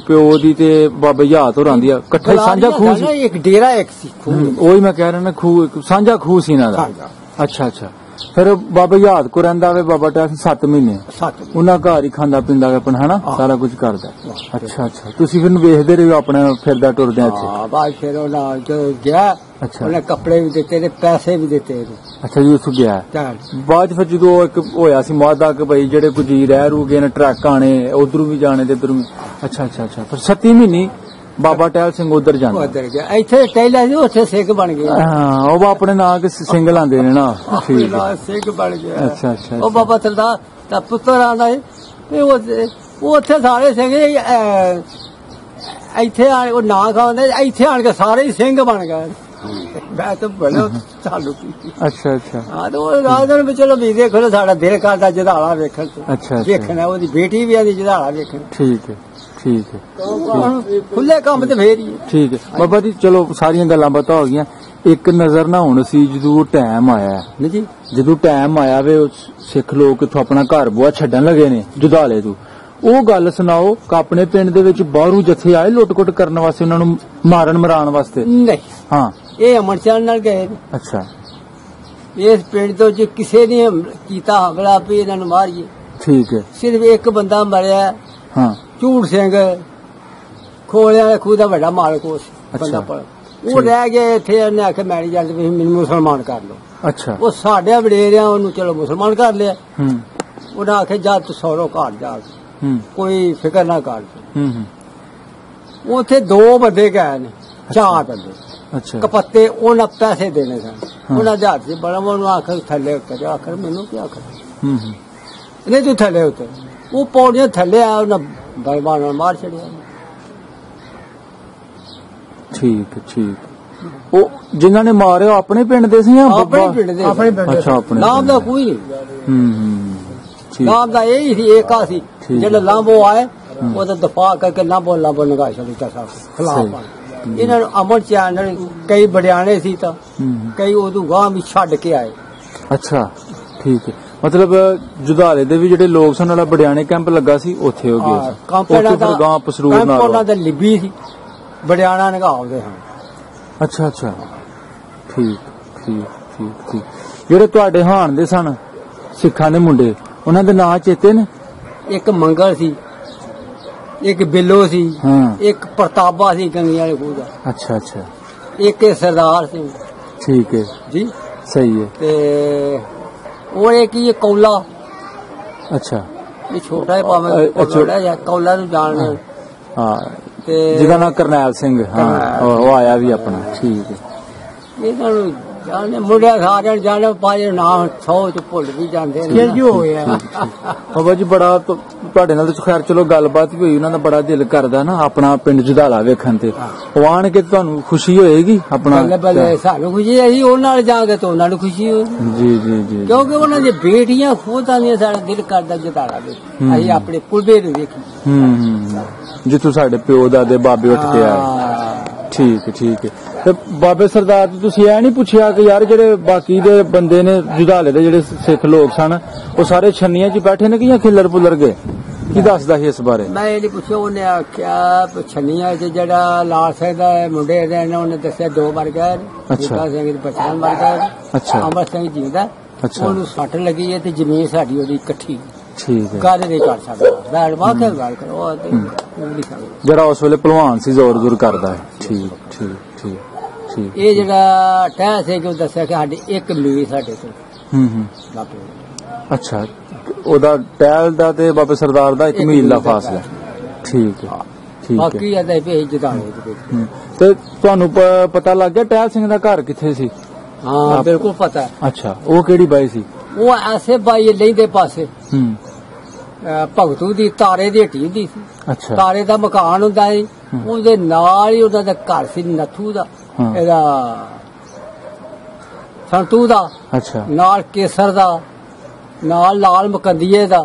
ਪਿਓ ਦੀ ਤੇ ਬਾਬੇ ਹਯਾਤ ਹੋਰਾਂ ਦੀ? ਇਕੱਠਾ ਸਾਂਝਾ ਖੂਹ ਸੀ? ਇੱਕ ਡੇਰਾ ਇੱਕ ਸੀ। ਉਹੀ ਮੈਂ ਕਹਿ ਰਿਹਾ ਨਾ, ਖੂਹ ਸਾਂਝਾ ਖੂਹ ਸੀ ਇਹਨਾਂ ਦਾ। ਅੱਛਾ ਅੱਛਾ। ਫਿਰ ਬਾਬਾ ਹਯਾਤ ਕੋ ਰਹਿੰਦਾ ਵੇ ਬਾਬਾ ਟਹਿਲ ਸਿੰਘ 7 ਮਹੀਨੇ? ਉਹਨਾਂ ਘਰ ਹੀ ਖਾਂਦਾ ਪੀਂਦਾ ਆਪਣਾ, ਹਨਾ, ਸਾਰਾ ਕੁਝ ਕਰਦਾ। ਅੱਛਾ ਅੱਛਾ। ਤੁਸੀਂ ਫਿਰ ਵੇਖਦੇ ਰਹੇ ਆਪਣੇ ਫਿਰਦਾ ਟੁਰਦਿਆਂ ਇੱਥੇ? ਬਾਅਦ ਫਿਰ ਉਹਨਾਂ ਗਿਆ। ਅੱਛਾ। ਉਹਨੇ ਕੱਪੜੇ ਵੀ ਦਿੱਤੇ ਤੇ ਪੈਸੇ ਵੀ ਦਿੱਤੇ। ਅੱਛਾ ਜੀ। ਉੱਥੋਂ ਗਿਆ ਬਾਅਦ ਫਿਰ ਜਦੋਂ ਇੱਕ ਹੋਇਆ ਸੀ ਮਾਦਾ ਕਿ ਬਈ ਜਿਹੜੇ ਕੁਝ ਰਹਿ ਰੂ ਗਏ ਨੇ, ਟਰੱਕ ਆਣੇ ਉਧਰੋਂ ਵੀ ਜਾਣੇ ਤੇ ਇੱਧਰੋਂ ਵੀ। ਅੱਛਾ ਅੱਛਾ ਅੱਛਾ। ਫਿਰ 7 ਮਹੀਨੇ ਬਾਬਾ ਟਹਿਲ ਸਿੰਘ ਉਧਰ ਜਾਂਦਾ। ਇੱਥੇ ਟਹਿਲਾ ਸੀ, ਉੱਥੇ ਸਿੰਘ ਬਣ ਗਿਆ। ਹਾਂ, ਉਹ ਆਪਣੇ ਨਾਂ ਕੇ ਸਿੰਘ ਲਾਂਦੇ ਨੇ ਨਾ। ਠੀਕ ਹੈ, ਸਿੰਘ ਬਣ ਗਿਆ। ਅੱਛਾ ਅੱਛਾ। ਉਹ ਬਾਬਾ ਸਰਦਾਰ ਦਾ ਪੁੱਤਰ ਆਂਦਾ ਹੈ, ਉਹ ਉੱਥੇ ਸਾਰੇ ਸਿੰਘ ਇੱਥੇ ਆਣ ਉਹ ਨਾਂ ਖਾਂਦੇ, ਇੱਥੇ ਆਣ ਕੇ ਸਾਰੇ ਹੀ ਸਿੰਘ ਬਣ ਗਏ। ਮੈਂ ਤਾਂ ਬੜਾ ਚਾਲੂ ਕੀਤੀ। ਅੱਛਾ ਅੱਛਾ। ਹਾਂ, ਤੇ ਉਹ ਰਾਜ ਦਿਨ ਚਲੋ ਵੀ ਦੇਖੋ, ਸਾਡਾ ਦਿਲ ਕਰਦਾ ਜਦਾਲਾ ਵੇਖਣ ਤੇ। ਅੱਛਾ। ਵੇਖਣਾ, ਉਹਦੀ ਬੇਟੀ ਵੀ ਆਦੀ ਜਦਾਲਾ ਵੇਖਣ। ਠੀਕ ਹੈ ਠੀਕ ਹੈ। ਖੁੱਲੇ ਕੰਮ ਤੇ ਫੇਰ ਹੀ। ਠੀਕ ਹੈ ਬਾਬਾ ਜੀ, ਚਲੋ ਸਾਰੀਆਂ ਗੱਲਾਂ ਪਤਾ ਹੋ ਗਈਆਂ। ਇੱਕ ਨਜ਼ਰ ਨਾ ਹੁਣ ਸੀ ਜਦੋਂ ਟਾਈਮ ਆਇਆ ਜੀ, ਜਦੋਂ ਟਾਈਮ ਆਇਆ ਵੇ ਸਿੱਖ ਲੋਕ ਇੱਥੋਂ ਆਪਣਾ ਘਰ ਬੁਆ ਛੱਡਣ ਲੱਗੇ ਨੇ ਜੁਦਾਲੇ ਤੋਂ, ਉਹ ਗੱਲ ਸੁਣਾਓ ਕਿ ਆਪਣੇ ਪਿੰਡ ਦੇ ਵਿੱਚ ਬਾਹਰੋਂ ਜਥੇ ਆਏ ਲੁੱਟ-ਕੁੱਟ ਕਰਨ ਵਾਸਤੇ, ਉਹਨਾਂ ਨੂੰ ਮਾਰਨ ਮਰਾਉਣ ਵਾਸਤੇ? ਨਹੀਂ। ਹਾਂ, ਇਹ ਅਮਰਚੰਦ ਨਾਲ ਗਏ। ਅੱਛਾ। ਇਸ ਪਿੰਡ ਤੋਂ ਜੇ ਕਿਸੇ ਨੇ ਕੀਤਾ ਹਮਲਾ ਵੀ ਇਹਨਾਂ ਨੂੰ ਮਾਰੀਏ। ਠੀਕ ਹੈ। ਸਿਰਫ ਇੱਕ ਬੰਦਾ ਮਰਿਆ। ਹਾਂ। ਝੂੜ ਸਿੰਘ ਖੋਲਿਆਂ ਦੇ ਖੂਹ ਦਾ ਵੱਡਾ ਮਾਲਕ ਉਸ ਬੰਦਾ। ਉਹ ਰਹਿ ਗਏ ਇੱਥੇ। ਉਹਨੇ ਆਖਿਆ ਮੈਂ ਨਹੀਂ ਜਾਂਦੀ, ਤੁਸੀਂ ਮੈਨੂੰ ਮੁਸਲਮਾਨ ਕਰ ਲਓ। ਅੱਛਾ। ਉਹ ਸਾਡੇ ਵਡੇਰਿਆਂ ਉਹਨੂੰ ਚਲੋ ਮੁਸਲਮਾਨ ਕਰ ਲਿਆ। ਹੂੰ ਉਹਨੇ ਆਖਿਆ ਜਾ ਤੂੰ ਸੌਰੋ ਘਰ ਜਾ, ਹੂੰ ਕੋਈ ਫਿਕਰ ਨਾ ਕਰ। ਹੂੰ ਉੱਥੇ 2 ਬੰਦੇ ਗਏ ਨੇ, 4 ਬੰਦੇ ਅੱਛਾ। ਕਪੱਤੇ। ਉਹਨਾਂ ਪੈਸੇ ਦੇਣੇ ਸਨ। ਉਹਨਾਂ ਦੇ ਹੱਥ 'ਚ ਬੜਾ, ਉਹਨੂੰ ਆਖਰ ਥੱਲੇ ਉੱਤਰ। ਆਖਰ ਮੈਨੂੰ ਕੀ ਆਖਰ, ਹੂੰ ਨਹੀਂ ਤੂੰ ਥੱਲੇ ਉੱਤਰ। ਉਹ ਪੌੜੀਆਂ ਥੱਲੇ ਆਇਆ, ਉਹਨਾਂ ਬਲਬਾਨ ਨਾਲ ਮਾਰ ਛੱਡਿਆ। ਠੀਕ ਠੀਕ। ਉਹ ਜਿਨ੍ਹਾਂ ਨੇ ਮਾਰਿਆ ਆਪਣੇ ਪਿੰਡ ਦੇ ਸੀ ਜਾਂ ਆਪਣੇ ਪਿੰਡ ਦੇ? ਆਪਣੇ ਪਿੰਡ। ਅੱਛਾ ਆਪਣੇ ਨਾਮ ਦਾ ਕੋਈ ਨਹੀਂ। ਠੀਕ। ਨਾਮ ਦਾ ਇਹ ਹੀ ਸੀ, ਏਕਾ ਸੀ। ਜਿਹੜੇ ਲਾਂਬੋ ਆਏ ਉਹਦਾ ਦਫਾ ਕਰਕੇ ਲਾਂਬੋ ਨਗਾ ਛੱਡਿਆ ਸਾਹਿਬ ਖਿਲਾਫ। ਇਹਨਾਂ ਨੂੰ ਅਮਰ ਚਾਨਣ ਕਈ ਬੜਿਆਣੇ ਸੀ ਤਾਂ ਕਈ ਉਦੋਂ ਗਾਂ ਵੀ ਛੱਡ ਕੇ ਆਏ। ਅੱਛਾ ਠੀਕ ਹੈ। ਮਤਲਬ ਜੁਧਾਲੇ ਦੇ ਵੀ ਜਿਹੜੇ ਲੋਕ ਸਨ, ਵਾਲਾ ਬੜਿਆਣੇ ਕੈਂਪ ਲੱਗਾ ਸੀ, ਉੱਥੇ ਹੋ ਗਏ ਸੀ। ਗਾਂ ਪਸਰੂਰ ਨਾਲ ਉਹਨਾਂ ਦਾ ਲਿਬੀ ਸੀ, ਬੜਿਆਣਾ ਨਗਾਉਂਦੇ ਹਨ। ਅੱਛਾ ਅੱਛਾ ਠੀਕ ਠੀਕ ਠੀਕ ਠੀਕ। ਜਿਹੜੇ ਤੁਹਾਡੇ ਹਾਣ ਦੇ ਸਨ ਸਿੱਖਾਂ ਦੇ ਮੁੰਡੇ, ਉਹਨਾਂ ਦੇ ਨਾਂ ਚੇਤੇ ਨੇ? ਇੱਕ ਮੰਗਲ ਸੀ, ਇੱਕ ਬਿੱਲੋ ਸੀ, ਇੱਕ ਪ੍ਰਤਾਪਾ ਸੀ ਗੰਗੀ ਵਾਲੇ ਖੂਹ ਦਾ। ਅੱਛਾ ਅੱਛਾ। ਇੱਕ ਸਰਦਾਰ ਸੀ। ਠੀਕ ਹੈ ਜੀ, ਸਹੀ ਹੈ। ਤੇ ਉਹ ਇੱਕ ਹੀ ਕੌਲਾ। ਅੱਛਾ। ਇਹ ਛੋਟਾ ਹੈ ਭਾਵੇਂ ਕੌਲਾ ਨੂੰ ਜਾਣਦੇ। ਹਾਂ, ਜਿਹਦਾ ਨਾਮ ਕਰਨੈਲ ਸਿੰਘ। ਹਾਂ, ਉਹ ਆਇਆ ਵੀ ਆਪਣਾ। ਠੀਕ ਹੈ। ਇਹਨਾਂ ਨੂੰ ਜਾਣੇ ਮੁੰਡਿਆ ਸਾਰਿਆਂ ਜਾਣੇ, ਪੰਜ ਨਾਮ 100 ਚ ਭੁੱਲ ਵੀ ਜਾਂਦੇ ਨੇ। ਕੀ ਹੋਇਆ ਬਾਬਾ ਜੀ? ਬੜਾ ਤੁਹਾਡੇ ਨਾਲ ਤਾਂ ਖੈਰ ਚਲੋ ਗੱਲਬਾਤ ਵੀ ਹੋਈ। ਉਹਨਾਂ ਦਾ ਬੜਾ ਦਿਲ ਕਰਦਾ ਨਾ ਆਪਣਾ ਪਿੰਡ ਜੁਧਾਲਾ ਵੇਖਣ ਤੇ। ਉਹ ਆਣ ਕੇ ਤੁਹਾਨੂੰ ਖੁਸ਼ੀ ਹੋਏਗੀ? ਆਪਣਾ ਸਾਨੂੰ ਖੁਸ਼ੀ ਹੈ, ਉਹ ਨਾਲ ਜਾਗੇ ਤਾਂ ਉਹਨਾਂ ਨੂੰ ਖੁਸ਼ੀ ਹੋਏਗੀ। ਜੀ ਜੀ ਜੀ। ਕਿਉਂਕਿ ਉਹਨਾਂ ਦੀ ਬੇਟੀਆਂ ਖੁਦ ਆਉਂਦੀਆਂ, ਸਾਡਾ ਦਿਲ ਕਰਦਾ ਜੁਧਾਲਾ ਵੇਖ। ਅਸੀਂ ਆਪਣੇ ਕੁਲਬੇ ਨੂੰ ਵੇਖੀ ਜਿੱਥੋਂ ਸਾਡੇ ਪਿਓ ਦਾਦੇ ਬਾਬੇ ਉੱਠ ਕੇ ਆਏ। ਠੀਕ ਠੀਕ ਹੈ। ਤੇ ਬਾਬੇ ਸਰਦਾਰ ਜੀ, ਤੁਸੀਂ ਇਹ ਨਹੀਂ ਪੁੱਛਿਆ ਕਿ ਯਾਰ ਜਿਹੜੇ ਬਾਕੀ ਦੇ ਬੰਦੇ ਨੇ ਜੁਧਾਲੇ ਦੇ ਜਿਹੜੇ ਸਿੱਖ ਲੋਕ ਸਨ, ਉਹ ਸਾਰੇ ਛੰਨੀਆਂ 'ਚ ਬੈਠੇ ਨੇ ਕਿ ਜਾਂ ਖਿੱਲਰ ਪੁੱਲਰ ਗਏ? ਕੀ ਦੱਸਦਾ ਸੀ ਇਸ ਬਾਰੇ? ਮੈਂ ਇਹ ਨਹੀਂ ਪੁੱਛਿਆ। ਉਹਨੇ ਆਖਿਆ ਛੰਨੀਆਂ 'ਚ ਜਿਹੜਾ ਲਾਲ ਸਿੰਘ ਦਾ ਮੁੰਡੇ ਦੇ ਨੇ, ਉਹਨੇ ਦੱਸਿਆ 2 ਮਰ ਗਏ। ਅੱਛਾ। ਸਿੰਘ ਦੀ ਪਛਾਣ ਮਰ ਗਏ। ਅੱਛਾ। ਅਮਰ ਸਿੰਘ ਜੀ ਦਾ। ਅੱਛਾ। ਉਹਨੂੰ ਸੱਟ ਲੱਗੀ ਹੈ ਤੇ ਜ਼ਮੀਨ ਸਾਡੀ ਉਹਦੀ ਇਕੱਠੀ। ਠੀਕ ਹੈ। ਗੱਲ ਨਹੀਂ ਕਰ ਸਕਦਾ। ਬੈਠ ਵਾਕੇ ਗੱਲ ਕਰੋ। ਜਿਹੜਾ ਉਸ ਵੇਲੇ ਭਲਵਾਨ ਸੀ, ਜ਼ੋਰ ਜ਼ੋਰ ਕਰਦਾ ਹੈ। ਠੀਕ ਠੀਕ ਠੀਕ ਠੀਕ। ਇਹ ਜਿਹੜਾ ਟਹਿ ਸੀ ਕਿ ਉਹ ਦੱਸਿਆ ਕਿ ਸਾਡੇ ਇੱਕ ਮੀਲ ਸਾਡੇ ਤੋਂ। ਅੱਛਾ। ਉਹਦਾ ਟਹਿਲ ਦਾ ਤੇ ਬਾਬੇ ਸਰਦਾਰ ਦਾ 1 ਮੀਲ ਦਾ ਫਾਸਲਾ। ਠੀਕ ਹੈ ਠੀਕ ਹੈ। ਬਾਕੀ ਇਹਦੇ ਵੀ ਜਦਾਲੇ ਤੇ ਤੁਹਾਨੂੰ ਪਤਾ ਲੱਗ ਗਿਆ ਟਹਿਲ ਸਿੰਘ ਦਾ ਘਰ ਕਿੱਥੇ ਸੀ? ਹਾਂ ਬਿਲਕੁਲ ਪਤਾ। ਅੱਛਾ। ਉਹ ਕਿਹੜੀ ਬਾਈ ਸੀ? ਉਹ ਐਸੇ ਬਾਈ ਲੈਂਦੇ ਪਾਸੇ ਭਗਤੂ ਦੀ ਤਾਰੇ ਦੀ ਹੱਟੀ ਹੁੰਦੀ ਸੀ। ਅੱਛਾ। ਤਾਰੇ ਦਾ ਮਕਾਨ ਹੁੰਦਾ ਸੀ, ਉਹਦੇ ਨਾਲ ਹੀ ਉਹਨਾਂ ਦਾ ਘਰ ਸੀ ਨੱਥੂ ਦਾ, ਇਹਦਾ ਸੰਤੂ ਦਾ। ਅੱਛਾ। ਨਾਲ ਕੇਸਰ ਦਾ, ਨਾਲ ਲਾਲ ਮਕੰਦੀਏ ਦਾ।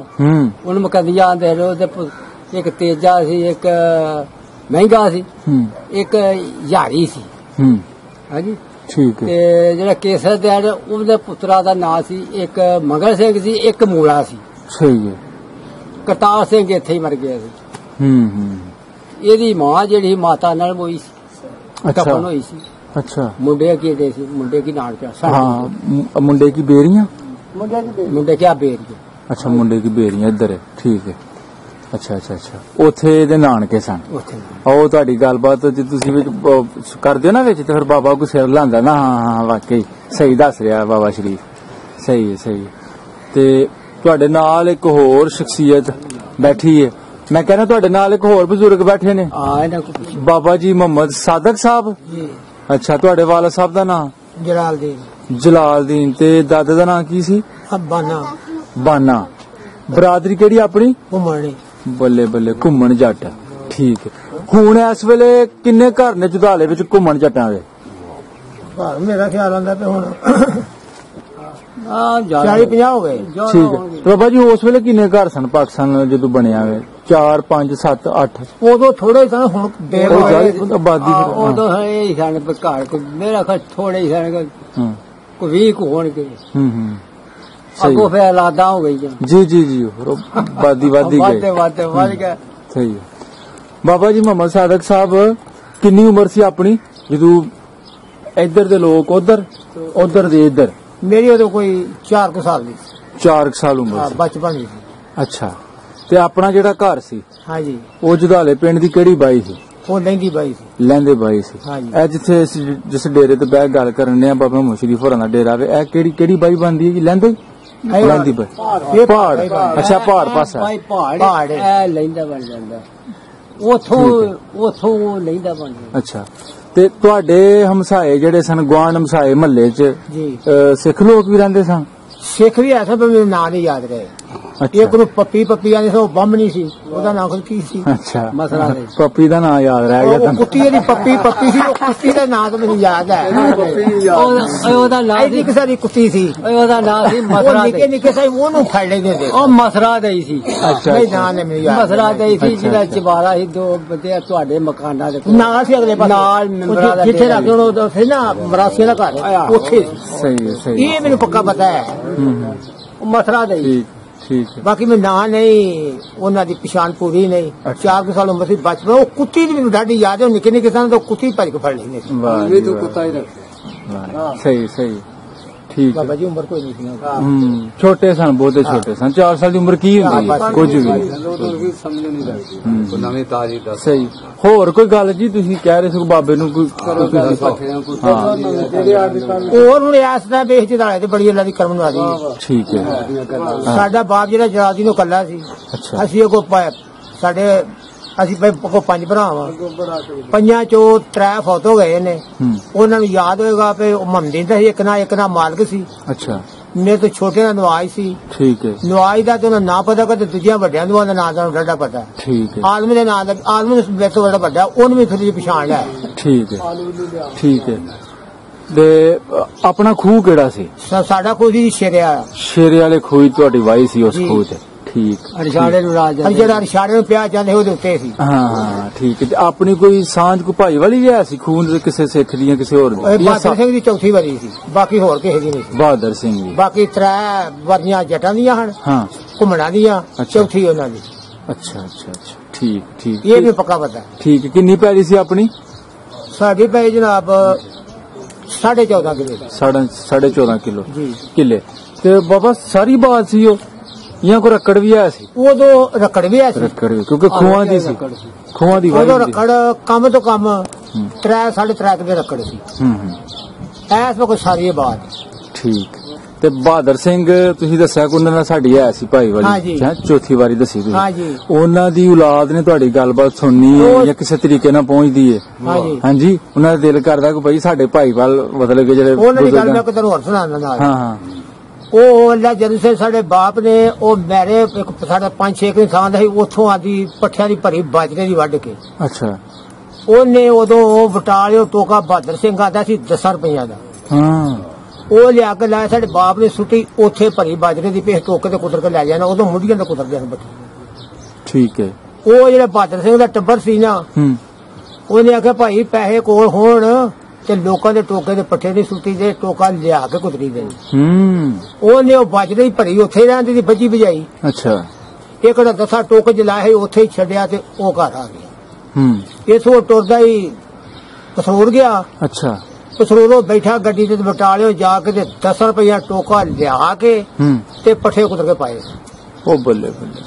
ਉਹਨੂੰ ਮਕੰਦੀਆ ਆਂਦੇ। ਉਹਦੇ ਇੱਕ ਤੇਜਾ ਸੀ, ਇੱਕ ਮਹਿੰਗਾ ਸੀ, ਇੱਕ ਯਾਰੀ ਸੀ। ਹਾਂਜੀ ਠੀਕ ਹੈ। ਤੇ ਜਿਹੜਾ ਕੇਸਰ ਦੇ ਉਹਦੇ ਪੁੱਤਰਾ ਦਾ ਨਾਂ ਸੀ, ਇੱਕ ਮੰਗਲ ਸਿੰਘ ਸੀ, ਇੱਕ ਮੂਲਾ ਸੀ। ਸਹੀ ਹੈ। ਕਰਤਾਰ ਸਿੰਘ ਇੱਥੇ ਹੀ ਮਰ ਗਿਆ ਸੀ। ਇਹਦੀ ਮਾਂ ਜਿਹੜੀ ਮਾਤਾ ਨਾਲ ਹੋਈ ਸੀ, ਕਫਨ ਹੋਈ ਸੀ। ਅੱਛਾ। ਮੁੰਡੇ ਕੀ ਦੇ ਸੀ, ਮੁੰਡੇ ਕੀ ਨਾਮ ਕਿਆ? ਮੁੰਡੇ ਕੀ ਬੇਰੀਆਂ? ਮੁੰਡੇ ਕੀ ਬੇਰੀਆਂ। ਅੱਛਾ, ਮੁੰਡੇ ਕੀ ਬੇਰੀਆਂ ਇੱਧਰ ਹੈ। ਠੀਕ ਹੈ। ਅੱਛਾ ਅੱਛਾ ਅੱਛਾ। ਉੱਥੇ ਇਹਦੇ ਨਾਨਕੇ ਸਨ। ਉਹ ਤੁਹਾਡੀ ਗੱਲਬਾਤ ਜੇ ਤੁਸੀਂ ਵਿੱਚ ਕਰਦੇ ਹੋ ਨਾ ਵਿੱਚ, ਤੇ ਫਿਰ ਬਾਬਾ ਕੋ ਸਿਰ ਲਾਂਦਾ ਨਾ। ਹਾਂ ਵਾਕਈ ਸਹੀ ਦੱਸ ਰਿਹਾ ਬਾਬਾ ਸ਼ਰੀਫ। ਸਹੀ ਹੈ ਸਹੀ ਹੈ। ਤੇ ਤੁਹਾਡੇ ਨਾਲ ਇੱਕ ਹੋਰ ਸ਼ਖਸੀਅਤ ਬੈਠੀ ਹੈ। ਮੈਂ ਕਹਿੰਦਾ ਤੁਹਾਡੇ ਨਾਲ ਇੱਕ ਹੋਰ ਬਜ਼ੁਰਗ ਬੈਠੇ ਨੇ, ਬਾਬਾ ਜੀ ਮੁਹੰਮਦ ਸਾਦਕ ਸਾਹਿਬ। ਅੱਛਾ। ਤੁਹਾਡੇ ਵਾਲਾ ਸਾਹਿਬ ਦਾ ਨਾਮ? ਜਲਾਲਦੀਨ। ਜਲਾਲਦੀਨ। ਤੇ ਦਾਦੇ ਦਾ ਨਾਮ ਕੀ ਸੀ? ਬਾਨਾ। ਬਾਨਾ। ਬਰਾਦਰੀ ਕਿਹੜੀ ਆਪਣੀ? ਘੁੰਮਣ। ਬੱਲੇ ਬੱਲੇ, ਘੁੰਮਣ ਜੱਟ। ਠੀਕ ਹੈ। ਹੁਣ ਇਸ ਵੇਲੇ ਕਿੰਨੇ ਘਰ ਨੇ ਜੁਧਾਲੇ ਵਿੱਚ ਘੁੰਮਣ ਜੱਟਾਂ ਦੇ? ਮੇਰਾ ਖਿਆਲ ਆਉਂਦਾ ਤੇ ਹੁਣ 40-50 ਹੋ ਗਏ। ਠੀਕ ਹੈ। ਬਾਬਾ ਜੀ ਉਸ ਵੇਲੇ ਕਿੰਨੇ ਘਰ ਸਨ ਪਾਕਿਸਤਾਨ ਜਦੋਂ ਬਣਿਆ ਵੇ? 4 5 7 8? ਉਦੋਂ ਥੋੜੇ ਸਨ, ਹੁਣ ਆਬਾਦੀ ਉਦੋਂ ਇਹ ਸਨ ਘਰ। ਮੇਰਾ ਖਿਆਲ ਥੋੜੇ ਹੀ ਸਨ, ਕੋਈ 20 ਹੋਣਗੇ। ਅੱਗੋਂ ਫਿਰ ਔਲਾਦਾਂ ਹੋ ਗਈਆਂ। ਜੀ ਜੀ ਜੀ। ਆਬਾਦੀ ਵੱਧ ਗਈ। ਸਹੀ ਹੈ। ਬਾਬਾ ਜੀ ਮੁਹੰਮਦ ਸਾਦਕ ਸਾਹਿਬ ਕਿੰਨੀ ਉਮਰ ਸੀ ਆਪਣੀ ਜਦੋਂ ਇੱਧਰ ਦੇ ਲੋਕ ਉਧਰ, ਉਧਰ ਦੇ ਇੱਧਰ? ਮੇਰੀ ਉਦੋਂ ਕੋਈ 4 ਸਾਲ ਦੀ। 4 ਸਾਲ ਉਮਰ ਸੀ, ਬਚਪਨ ਸੀ। ਅੱਛਾ। ਤੇ ਆਪਣਾ ਜਿਹੜਾ ਘਰ ਸੀ, ਹਾਂਜੀ, ਉਹ ਜੁਧਾਲੇ ਪਿੰਡ ਦੀ ਕਿਹੜੀ ਬਾਈ ਸੀ? ਉਹ ਲੈਂਦੀ ਬਾਈ ਸੀ। ਲੈਂਦੇ ਬਾਈ ਸੀ। ਹਾਂਜੀ। ਇਹ ਜਿੱਥੇ ਅਸੀਂ ਜਿਸ ਡੇਰੇ ਤੇ ਬਹਿ ਗੱਲ ਕਰਨੇ ਆ ਬਾਬਾ ਮੁਸ਼ਰੀਫ ਹੋਰਾਂ ਦਾ ਡੇਰਾ ਵੇ, ਇਹ ਕਿਹੜੀ ਬਾਈ ਬਣਦੀ ਹੈ ਜੀ? ਲੈਂਦੇ ਲੈਂਦੀ ਬਾਈ ਇਹ ਪਹਾੜ। ਅੱਛਾ ਪਹਾੜ ਪਾਸਾ। ਪਹਾੜ ਇਹ ਲੈਂਦਾ ਬਣ ਜਾਂਦਾ, ਉਥੋਂ ਲੈਂਦਾ ਬਣ ਜਾਂਦਾ। ਅੱਛਾ ਤੇ ਤੁਹਾਡੇ ਹਮਸਾਏ ਜਿਹੜੇ ਸਨ, ਗੁਆਂਢ ਹਮਸਾਏ ਮਹੱਲੇ ਚ ਜੀ ਸਿੱਖ ਲੋਕ ਵੀ ਰਹਿੰਦੇ ਸਨ? ਸਿੱਖ ਵੀ ਐਸਾ ਪਰ ਮੈਨੂੰ ਨਾਂ ਨਹੀਂ ਯਾਦ ਰਹੇ। ਇੱਕ ਨੂੰ ਪੱਪੀ ਆਂਦੇ ਸੀ, ਉਹ ਬੰਮ ਨਹੀਂ ਸੀ, ਉਹਦਾ ਨਾਮ ਕੀ ਸੀ? ਅੱਛਾ ਮਸਲਾ ਨਹੀਂ। ਪੱਪੀ ਦਾ ਨਾਂ ਯਾਦ ਰਹਿ ਗਿਆ ਤੁਹਾਨੂੰ? ਕੁੱਤੀ ਦੀ ਪੱਪੀ ਸੀ, ਉਹ ਕੁੱਤੀ ਦਾ ਨਾਂ ਤਾਂ ਮੈਨੂੰ ਯਾਦ ਹੈ। ਉਹਦਾ ਨਾਂ ਸੀ ਕਿਸੇ ਦੀ ਕੁੱਤੀ ਸੀ, ਉਹਦਾ ਨਾਂ ਸੀ ਮਸਰਾ। ਨਿੱਕੇ ਸਾਈ ਉਹਨੂੰ ਫੜ ਲੈਂਦੇ ਸੀ, ਉਹ ਮਸਰਾ ਦੇ ਸੀ। ਅੱਛਾ ਨਹੀਂ ਨਾਂ ਨੇ ਮੈਨੂੰ ਯਾਦ। ਮਸਰਾ ਦੇ ਸੀ ਜਿਹੜਾ ਚਵਾਰਾ ਸੀ, ਦੋ ਬੰਦੇ ਤੁਹਾਡੇ ਮਕਾਨਾਂ ਦੇ ਨਾਲ ਸੀ, ਅਗਲੇ ਨਾਲ ਜਿੱਥੇ ਰੱਖਦੇ ਹੁਣ ਉੱਥੇ ਨਾ ਮਰਾਸੀਆਂ ਦਾ ਘਰ ਉੱਥੇ। ਸਹੀ ਸਹੀ, ਇਹ ਮੈਨੂੰ ਪੱਕਾ ਪਤਾ ਹੈ। ਉਹ ਮਸਰਾ ਦੇ ਸੀ। ਠੀਕ ਹੈ। ਬਾਕੀ ਮੈਂ ਨਾਂ ਨਹੀਂ, ਉਹਨਾਂ ਦੀ ਪਛਾਣ ਪੂਰੀ ਨਹੀਂ। 4 ਸਾਲ ਉਮਰ ਸੀ, ਬਚਪਨ। ਉਹ ਕੁੱਤੀ ਦੀ ਮੈਨੂੰ ਡਾਢੀ ਯਾਦ ਹੈ। ਨਿੱਕੇ ਸਾਲ ਤੋਂ ਕੁੱਤੀ ਭੱਜ ਕੇ ਫੜ ਲੈਂਦੇ ਸੀ। ਇਹ ਤਾਂ ਕੁੱਤਾ ਹੀ ਰੱਖਿਆ। ਸਹੀ ਸਹੀ, ਠੀਕ ਬਾਬਾ ਜੀ ਉਮਰ ਕੋਈ ਨਹੀਂ ਸੀ। ਛੋਟੇ ਸਨ, ਬਹੁਤੇ ਛੋਟੇ ਸਨ। 4 ਸਾਲ ਦੀ ਉਮਰ ਕੀ ਹੁੰਦੀ ਹੈ? ਕੁਝ ਵੀ ਸਮਝ ਨਹੀਂ ਲੱਗਦੀ। ਨਵੀਂ ਤਾਜੀ ਦਾ ਸਹੀ। ਹੋਰ ਕੋਈ ਗੱਲ ਜੀ? ਤੁਸੀਂ ਕਹਿ ਰਹੇ ਸੀ ਬਾਬੇ ਨੂੰ ਕੋਈ ਹੋਰ ਹੁਣ ਇਸ ਤਰ੍ਹਾਂ ਵੇਖ ਚੜਾਏ ਤੇ ਬੜੀ ਅੱਲਾ ਦੀ ਕਰਮ ਨਾਲ ਦੀ। ਠੀਕ ਹੈ। ਸਾਡਾ ਬਾਪ ਜਿਹੜਾ ਜਰਾਦੀ ਨੂੰ ਕੱਲਾ ਸੀ। ਅੱਛਾ। ਅਸੀਂ ਅਸੀਂ 5 ਭਰਾ ਵਾਂ। 5 ਚੋਂ 3 ਫੌਤ ਹੋ ਗਏ ਨੇ। ਉਹਨਾਂ ਨੂੰ ਯਾਦ ਹੋਏਗਾ ਵੀ ਉਹ ਮਹਮਦੀ ਦਾ ਸੀ, ਇੱਕ ਨਾ ਮਾਲਕ ਸੀ। ਅੱਛਾ। ਮੇਰੇ ਤੋਂ ਛੋਟੇ ਦਾ ਨਵਾਜ ਸੀ। ਠੀਕ ਹੈ। ਨਵਾਜ ਦਾ ਤੇ ਉਹਨਾਂ ਨਾਂ ਪਤਾ ਕਰਦੇ, ਦੂਜਿਆਂ ਵੱਡਿਆਂ ਦਾ ਨਾਂ ਦਾ ਡਾਢਾ ਪਤਾ। ਠੀਕ ਹੈ। ਆਦਮੀ ਦੇ ਨਾਂ ਦਾ, ਆਦਮੀ ਨੂੰ ਮੇਰੇ ਤੋਂ ਬੜਾ ਵੱਡਾ, ਉਹਨੂੰ ਵੀ ਥੋੜੀ ਜਿਹੀ ਪਛਾਣ ਲੈ। ਠੀਕ ਹੈ। ਠੀਕ ਹੈ। ਤੇ ਆਪਣਾ ਖੂਹ ਕਿਹੜਾ ਸੀ? ਸਾਡਾ ਕੋਈ ਸ਼ੇਰੇ ਵਾਲੇ ਖੂਹ ਤੁਹਾਡੀ ਵਾਈ ਸੀ ਉਸ ਖੂਹ ਤੇ? ਠੀਕ। ਅਰਸ਼ਾੜੇ ਨੂੰ ਪਿਆ ਜਾਂਦੇ ਉਹਦੇ ਉੱਤੇ ਸੀ। ਹਾਂ ਠੀਕ ਹੈ। ਤੇ ਆਪਣੀ ਕੋਈ ਸਾਂਝ ਕੋ ਭਾਈ ਵਾਲੀ ਵੀ ਹੈ ਸੀ ਖੂਨ? ਕਿਸੇ ਸਿੱਖ ਦੀਆਂ, ਕਿਸੇ ਹੋਰ ਦੀ? ਬਹਾਦਰ ਸਿੰਘ ਦੀ ਚੌਥੀ ਵਾਰੀ ਸੀ, ਬਾਕੀ ਹੋਰ ਕਿਸੇ ਦੀ ਨਹੀਂ ਸੀ। ਬਹਾਦਰ ਸਿੰਘ ਦੀ। ਬਾਕੀ 3 ਵਰੀਆਂ ਜੱਟਾਂ ਦੀਆਂ ਹਨ। ਹਾਂ। ਘੁੰਮਣਾ ਦੀਆਂ, ਚੌਥੀ ਉਹਨਾਂ ਦੀ। ਅੱਛਾ ਅੱਛਾ ਅੱਛਾ, ਠੀਕ ਠੀਕ। ਇਹ ਵੀ ਪੱਕਾ ਪਤਾ। ਠੀਕ ਹੈ। ਕਿੰਨੀ ਪੈਲੀ ਸੀ ਆਪਣੀ? ਸਾਡੀ ਪੈ ਜਨਾਬ 14.5 ਕਿੱਲੇ। 14.5 ਕਿਲੋ ਜੀ ਕਿੱਲੇ। ਤੇ ਬਾਬਾ ਸਾਰੀ ਬਾਤ ਸੀ ਉਹ ਜਾਂ ਕੋਈ ਰੱਕੜ ਵੀ ਆਇਆ ਸੀ? ਉਦੋਂ ਰੱਕੜ ਵੀ ਆਇਆ ਸੀ। ਰੱਕੜ ਵੀ, ਕਿਉਂਕਿ ਖੂਹਾਂ ਦੀ ਸੀ, ਖੂਹਾਂ ਦੀ ਉਦੋਂ ਰੱਕੜ ਕੰਮ ਤੋਂ ਕੰਮ 3.5 ਕਿੱਲੇ ਰੱਕੜ ਸੀ। ਐਸ ਵਕਤ ਸਾਰੀ ਇਹ ਬਾਤ। ਠੀਕ। ਤੇ ਬਹਾਦਰ ਸਿੰਘ ਤੁਸੀਂ ਦੱਸਿਆ ਕਿ ਉਹਨਾਂ ਨਾਲ ਸਾਡੀ ਹੈ ਸੀ ਭਾਈ ਵਾਲੀ, ਚੌਥੀ ਵਾਰੀ ਦੱਸੀ ਤੁਸੀਂ। ਉਹਨਾਂ ਦੀ ਔਲਾਦ ਨੇ ਤੁਹਾਡੀ ਗੱਲਬਾਤ ਸੁਣਨੀ ਹੈ ਜਾਂ ਕਿਸੇ ਤਰੀਕੇ ਨਾਲ ਪਹੁੰਚਦੀ ਹੈ? ਹਾਂਜੀ। ਉਹਨਾਂ ਦਾ ਦਿਲ ਕਰਦਾ ਕਿ ਭਾਈ ਸਾਡੇ ਭਾਈ ਵੱਲ ਮਤਲਬ ਕਿ ਜਿਹੜੇ ਉਹਨਾਂ ਦੀ ਗੱਲ ਮੈਂ ਕਿਤੇ ਹੋਰ ਸੁਣਾਉਣਾ ਨਾਲ। ਹਾਂ ਹਾਂ। ਉਹ ਅੱਲਾ ਜਦੋਂ ਸੇ ਸਾਡੇ ਬਾਪ ਨੇ ਉਹ ਮੇਰੇ ਇੱਕ ਸਾਡਾ 5-6 ਥਾਂ ਦਾ ਸੀ, ਉੱਥੋਂ ਆਦੀ ਪੱਠਿਆਂ ਦੀ ਭਰੀ ਬਾਜਰੇ ਦੀ ਵੱਢ ਕੇ। ਅੱਛਾ। ਉਹਨੇ ਉਦੋਂ ਉਹ ਬਟਾਲਿਓ ਟੋਕਾ ਬਹਾਦਰ ਸਿੰਘ ਆਂਦਾ ਸੀ 10 ਰੁਪਈਆ ਦਾ। ਹਾਂ। ਉਹ ਲਿਆ ਕੇ ਲਾਇਆ, ਸਾਡੇ ਬਾਪ ਨੇ ਸੁੱਟੀ ਉੱਥੇ ਭਰੀ ਬਾਜਰੇ ਦੀ ਪੇਸ ਟੋਕੇ ਤੇ ਕੁਤਰ ਕੇ ਲੈ ਜਾਣਾ। ਉਦੋਂ ਮੁੱਢੀਆਂ ਤੇ ਕੁਤਰਦੇ ਹਨ ਬੱਠੇ। ਠੀਕ ਹੈ। ਉਹ ਜਿਹੜਾ ਬਹਾਦਰ ਸਿੰਘ ਦਾ ਟੱਬਰ ਸੀ ਨਾ, ਉਹਨੇ ਆਖਿਆ ਭਾਈ ਪੈਸੇ ਕੋਲ ਹੋਣ ਤੇ ਲੋਕਾਂ ਦੇ ਟੋਕੇ ਦੇ ਪੱਠੇ ਦੀ ਸੁੱਟੀ ਦੇ ਟੋਕਾ ਲਿਆ ਕੇ ਕੁਤਰੀ ਦੇ। ਉਹਨੇ ਉਹ ਬਾਜਰੇ ਦੀ ਭਰੀ ਉੱਥੇ ਰਹਿੰਦੀ ਦੀ ਬੱਜੀ ਬਜਾਈ। ਅੱਛਾ। ਇੱਕ ਦਾ 10 ਟੋਕੇ ਜਲਾਏ ਉੱਥੇ ਹੀ ਛੱਡਿਆ ਤੇ ਉਹ ਘਰ ਆ ਗਿਆ। ਇਥੋਂ ਟੁਰਦਾ ਹੀ ਕਸੂਰ ਗਿਆ। ਅੱਛਾ। ਕਸੂਰੋਂ ਬੈਠਾ ਗੱਡੀ ਤੇ ਬਟਾਲਿਓ ਜਾ ਕੇ ਤੇ 10 ਰੁਪਇਆ ਟੋਕਾ ਲਿਆ ਕੇ ਤੇ ਪੱਠੇ ਕੁਤਰ ਕੇ ਪਾਏ। ਉਹ ਬੱਲੇ ਬੱਲੇ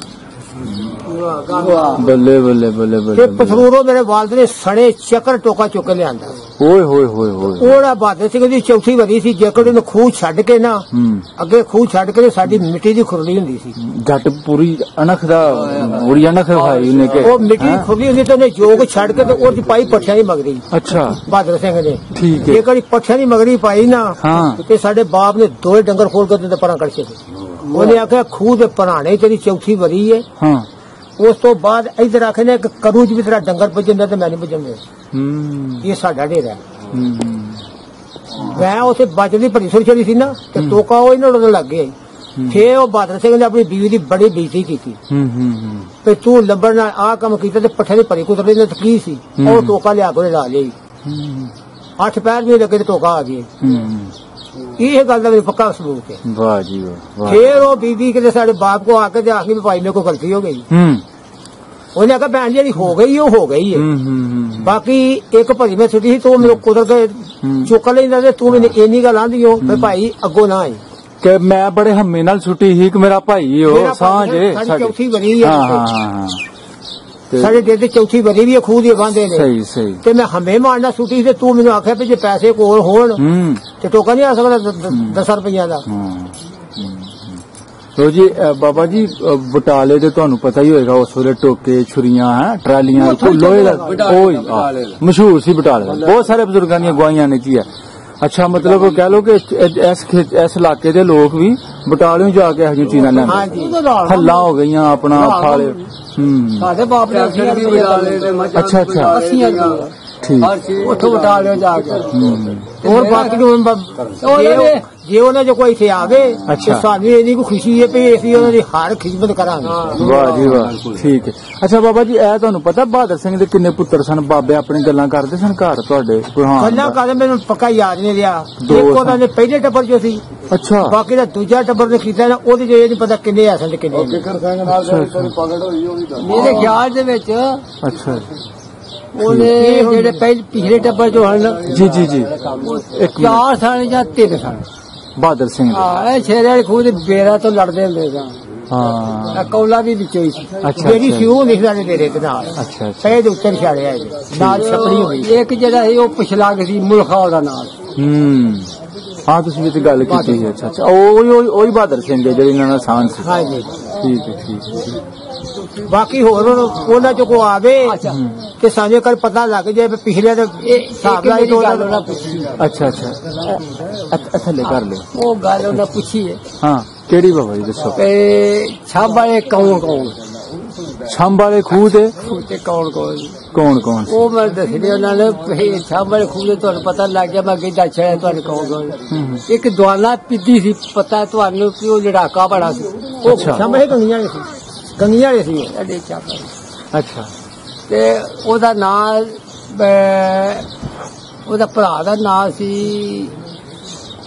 ਬੱਲੇ ਬੱਲੇ ਬੱਲੇ ਬੱਲੇ। ਪਸਰੂਰੋਂ ਮੇਰੇ ਵਾਲਦ ਨੇ ਸੜੇ ਚੱਕਰ ਟੋਕਾ ਚੁੱਕ ਕੇ ਲਿਆਂਦਾ। ਓਏ ਹੋਏ ਹੋਏ ਹੋਏ। ਉਹਦਾ ਬਹਾਦਰ ਸਿੰਘ ਦੀ ਚੌਥੀ ਵਾਰੀ ਸੀ। ਜੇਕਰ ਉਹਨੂੰ ਖੂਹ ਛੱਡ ਕੇ ਨਾ ਅੱਗੇ ਖੂਹ ਛੱਡ ਕੇ ਸਾਡੀ ਮਿੱਟੀ ਦੀ ਖੁਰਲੀ ਹੁੰਦੀ ਸੀ। ਜੱਟ ਪੂਰੀ ਅਣਖ ਦਾ ਪੂਰੀ ਅਣਖ ਖਾਈ ਉਹਨੇ ਕਿ ਉਹ ਮਿੱਟੀ ਦੀ ਖੁਰਲੀ ਹੁੰਦੀ ਤੇ ਉਹਨੇ ਜੋਗ ਛੱਡ ਕੇ ਤੇ ਉਹਦੀ ਪਾਈ ਪੱਠਿਆਂ ਦੀ ਮਗਰੀ। ਅੱਛਾ। ਬਹਾਦਰ ਸਿੰਘ ਨੇ। ਠੀਕ ਹੈ। ਜੇਕਰ ਪੱਠਿਆਂ ਦੀ ਮਗਰੀ ਪਾਈ ਨਾ ਤੇ ਸਾਡੇ ਬਾਪ ਨੇ 2 ਡੰਗਰ ਖੋਲ ਕੇ ਤੇ ਪਰਾਂ ਕੱਢੇ। ਉਹਨੇ ਆਖਿਆ ਖੂਹ ਦੇ ਪਰਾਣੇ ਤੇਰੀ ਚੌਥੀ ਵਾਰੀ ਹੈ। ਉਸ ਤੋਂ ਬਾਅਦ ਇਧਰ ਆਖਨੇ ਕਿ ਕਰੂ ਜੀ ਵੀ ਤੇਰਾ ਡੰਗਰ ਭਜਦਾ ਤੇ ਮੈਂ ਨਹੀਂ ਭਜੂਗਾ। ਇਹ ਸਾਡਾ ਡੇਰਾ। ਮੈਂ ਉੱਥੇ ਬਾਜਰੀ ਭਰੀ ਸੁਰਛੜੀ ਸੀ ਨਾ ਤੇ ਟੋਕਾ ਉਹ ਇਹਨਾਂ ਨੂੰ ਲੱਗ ਗਿਆ। ਫੇਰ ਉਹ ਬਹਾਦਰ ਸਿੰਘ ਨੇ ਆਪਣੀ ਬੀਵੀ ਦੀ ਬੜੀ ਬੇਇੱਜ਼ਤੀ ਕੀਤੀ ਤੇ ਤੂੰ ਲੱਭਣ ਨਾਲ ਆਹ ਕੰਮ ਕੀਤਾ ਤੇ ਪੱਠੇ ਦੀ ਭਰੀ ਕੁਤਰਦੇ ਨੇ ਕੀ ਸੀ। ਉਹ ਟੋਕਾ ਲਿਆ ਕੇ ਲਾ ਲਈ। 8 ਪੈਰ ਵੀ ਲੱਗੇ ਤੇ ਟੋਕਾ ਆ ਗਈ। ਇਹ ਗੱਲ ਦਾ ਮੈਨੂੰ ਪੱਕਾ ਸਬੂਤ ਹੈ। ਵਾਹ ਜੀ ਵਾਹ। ਫੇਰ ਉਹ ਬੀਬੀ ਕਿਤੇ ਸਾਡੇ ਬਾਪ ਕੋ ਆ ਕੇ ਆਖੀ ਵੀ ਭਾਈ ਮੇਰੇ ਕੋਲ ਗਲਤੀ ਹੋ ਗਈ। ਉਹਨੇ ਆਖਿਆ ਭੈਣ ਜਿਹੜੀ ਹੋ ਗਈ ਉਹ ਹੋ ਗਈ ਹੈ। ਬਾਕੀ ਇੱਕ ਭਰੀ ਮੈਂ ਛੁੱਟੀ ਸੀ ਤੂੰ ਮੈਨੂੰ ਕੁਦਰ ਕੇ ਚੁੱਕ ਲੈਂਦਾ ਤੇ ਤੂੰ ਮੈਨੂੰ ਇੰਨੀ ਗੱਲ ਆਂਦੀ ਹੋ ਵੀ ਭਾਈ ਅੱਗੋਂ ਨਾ ਆਈ ਕਿ ਮੈਂ ਬੜੇ ਹੰਮੇ ਨਾਲ ਛੁੱਟੀ ਸੀ ਕਿ ਮੇਰਾ ਭਾਈ ਉਹ ਸਾਂਝ ਸਾਡੀ ਚੌਥੀ ਵਾਰੀ ਹੈ। ਸਾਡੇ ਦਿਲ ਦੀ ਚੌਥੀ ਵਰੀ ਵੀ ਖੂਹ ਦੀ ਬੰਦੇ ਨੇ। ਸਹੀ ਸਹੀ। ਤੇ ਮੈਂ ਹਮੇ ਮਾਰਨਾ ਸੁੱਟੀ ਤੇ ਤੂੰ ਮੈਨੂੰ ਆਖਿਆ ਵੀ ਜੇ ਪੈਸੇ ਕੋਲ ਹੋਣ ਤੇ ਟੋਕਾ ਨਹੀਂ ਆ ਸਕਦਾ 10 ਰੁਪਈਆ ਦਾ। ਲੋ ਜੀ ਬਾਬਾ ਜੀ ਬਟਾਲੇ ਤੇ ਤੁਹਾਨੂੰ ਪਤਾ ਹੀ ਹੋਏਗਾ ਉਸ ਵੇਲੇ ਟੋਕੇ ਛੁਰੀਆਂ ਟਰਾਲੀਆਂ ਲੋਹੇ ਦਾ ਮਸ਼ਹੂਰ ਸੀ ਬਟਾਲੇ। ਬਹੁਤ ਸਾਰੇ ਬਜ਼ੁਰਗਾਂ ਦੀਆਂ ਗਵਾਹੀਆਂ ਨੇ ਜੀ। ਅੱਛਾ ਮਤਲਬ कह लो कि इस इलाके के लोग भी बटालियों जाके ਇਹੋ ਜਿਹੀ ਚੀਜ਼ਾਂ ਲੈਂਦੇ ਹੱਲਾ ਹੋ ਗਈਆਂ ਆਪਣਾ ਖਾਲੇ। ਸਾਡੇ ਬਾਪ ਨੇ ਅੱਛਾ ਅੱਛਾ ਠੀਕ ਉੱਥੋਂ ਬਟਾਲਿਓ ਜਾ ਕੇ ਹੋਰ ਬਾਕੀ ਜੇ ਉਹਨਾਂ ਜੋ ਕੋਈ ਇੱਥੇ ਆਵੇ ਸਾਨੂੰ ਇਹਦੀ ਕੋਈ ਖੁਸ਼ੀ ਹੈ ਵੀ ਅਸੀਂ ਉਹਨਾਂ ਦੀ ਹਰ ਖਿਦਮਤ ਕਰਾਂਗੇ। ਵਾਹ ਜੀ ਵਾਹ ਠੀਕ ਹੈ। ਅੱਛਾ ਬਾਬਾ ਜੀ ਇਹ ਤੁਹਾਨੂੰ ਪਤਾ ਬਹਾਦਰ ਸਿੰਘ ਦੇ ਕਿੰਨੇ ਪੁੱਤਰ ਸਨ? ਬਾਬੇ ਆਪਣੇ ਗੱਲਾਂ ਕਰਦੇ ਸਨ ਘਰ ਤੁਹਾਡੇ? ਗੱਲਾਂ ਕਰਦੇ ਮੈਨੂੰ ਪੱਕਾ ਯਾਦ ਨਹੀਂ ਰਿਹਾ। ਇੱਕ ਉਹਨਾਂ ਦੇ ਪਹਿਲੇ ਟੱਬਰ ਜੋ ਸੀ। ਅੱਛਾ ਬਾਕੀ ਦਾ ਦੂਜਾ ਟੱਬਰ ਨੇ ਕੀਤਾ ਨਾ ਉਹਦੇ ਜੋ ਇਹ ਨਹੀਂ ਪਤਾ ਕਿੰਨੇ ਆ ਸਨ ਕਿੰਨੇ ਮੇਰੇ ਖਿਆਲ ਦੇ ਵਿੱਚ। ਅੱਛਾ ਉਹਨੇ ਜਿਹੜੇ ਪਹਿਲੇ ਪਿਛਲੇ ਟੱਬਰ ਜੋ ਹਨ ਜੀ ਜੀ ਜੀ 4 ਸਾਲ ਜਾਂ 3 ਸਾਲ ਬਹਾਦਰ ਸਿੰਘ ਇਹ ਸ਼ੇਰੇ ਵਾਲੇ ਖੂਹ ਦੇ ਬੇਰਾ ਤੋਂ ਲੜਦੇ ਹੁੰਦੇ ਸਨ। ਹਾਂ ਕੌਲਾ ਵੀ ਵਿੱਚੋਂ ਹੀ ਸੀ ਜਿਹੜੀ ਸੀ ਉਹ ਲਿਖਦਾ ਨੇ ਮੇਰੇ ਦੇ ਨਾਲ। ਅੱਛਾ ਅੱਛਾ ਦੇ ਉੱਤੇ ਛਾੜਿਆ ਨਾਲ ਛਪੜੀ ਹੋਈ। ਇੱਕ ਜਿਹੜਾ ਸੀ ਉਹ ਪਿਛਲਾ ਸੀ ਮੁਲਖਾ ਉਹਦਾ ਨਾਲ। ਹਾਂ ਤੁਸੀਂ ਵੀ ਤੇ ਗੱਲ ਕੀਤੀ ਹੈ। ਅੱਛਾ ਅੱਛਾ ਉਹੀ ਬਹਾਦਰ ਸਿੰਘ ਹੈ ਜਿਹੜੇ ਇਹਨਾਂ ਦਾ ਸਾਨ ਸੀ। ਹਾਂ ਜੀ ਠੀਕ ਹੈ ਠੀਕ ਹੈ। ਬਾਕੀ ਹੋਰ ਉਹਨਾਂ ਚੋਂ ਕੋ ਆਵੇ ਤੇ ਸਾਨੂੰ ਕਰ ਪਤਾ ਲੱਗ ਜਾਏ ਪਿਛਲੇ ਦੇ ਹਿਸਾਬ ਨਾਲ। ਅੱਛਾ ਅੱਛਾ ਥੱਲੇ ਕਰ ਲਿਓ ਉਹ ਗੱਲ ਉਹਨਾਂ ਪੁੱਛੀ ਹੈ। ਹਾਂ ਕਿਹੜੀ ਬਾਬਾ ਜੀ ਦੱਸੋ? ਛੰਭ ਵਾਲੇ ਕੌਣ ਕੌਣ? ਛੰਭ ਵਾਲੇ ਖੂਹ ਤੇ ਕੌਣ ਕੌਣ ਕੌਣ ਕੌਣ? ਉਹ ਮੈਂ ਦੱਸਦੇ ਉਹਨਾਂ ਨੇ ਛੰਭ ਵਾਲੇ ਖੂਹ ਤੇ ਤੁਹਾਨੂੰ ਪਤਾ ਲੱਗ ਗਿਆ। ਮੈਂ ਅੱਗੇ ਦੱਸਿਆ ਤੁਹਾਨੂੰ ਕੌਣ ਕੌਣ। ਇੱਕ ਦਵਾਲਾ ਪਿੱਦੀ ਸੀ ਪਤਾ ਤੁਹਾਨੂੰ ਕਿ ਉਹ ਲੜਾਕਾ ਬੜਾ ਸੀ। ਉਹ ਛੰਭ ਇਹ ਗੰਗੀਆਂ ਵਾਲੇ ਸੀ। ਗੰਗੀਆਂ ਵਾਲੇ ਸੀ ਸਾਡੇ ਚਾਪਾ। ਅੱਛਾ ਤੇ ਉਹਦਾ ਨਾਂ ਉਹਦਾ ਭਰਾ ਦਾ ਨਾਂ ਸੀ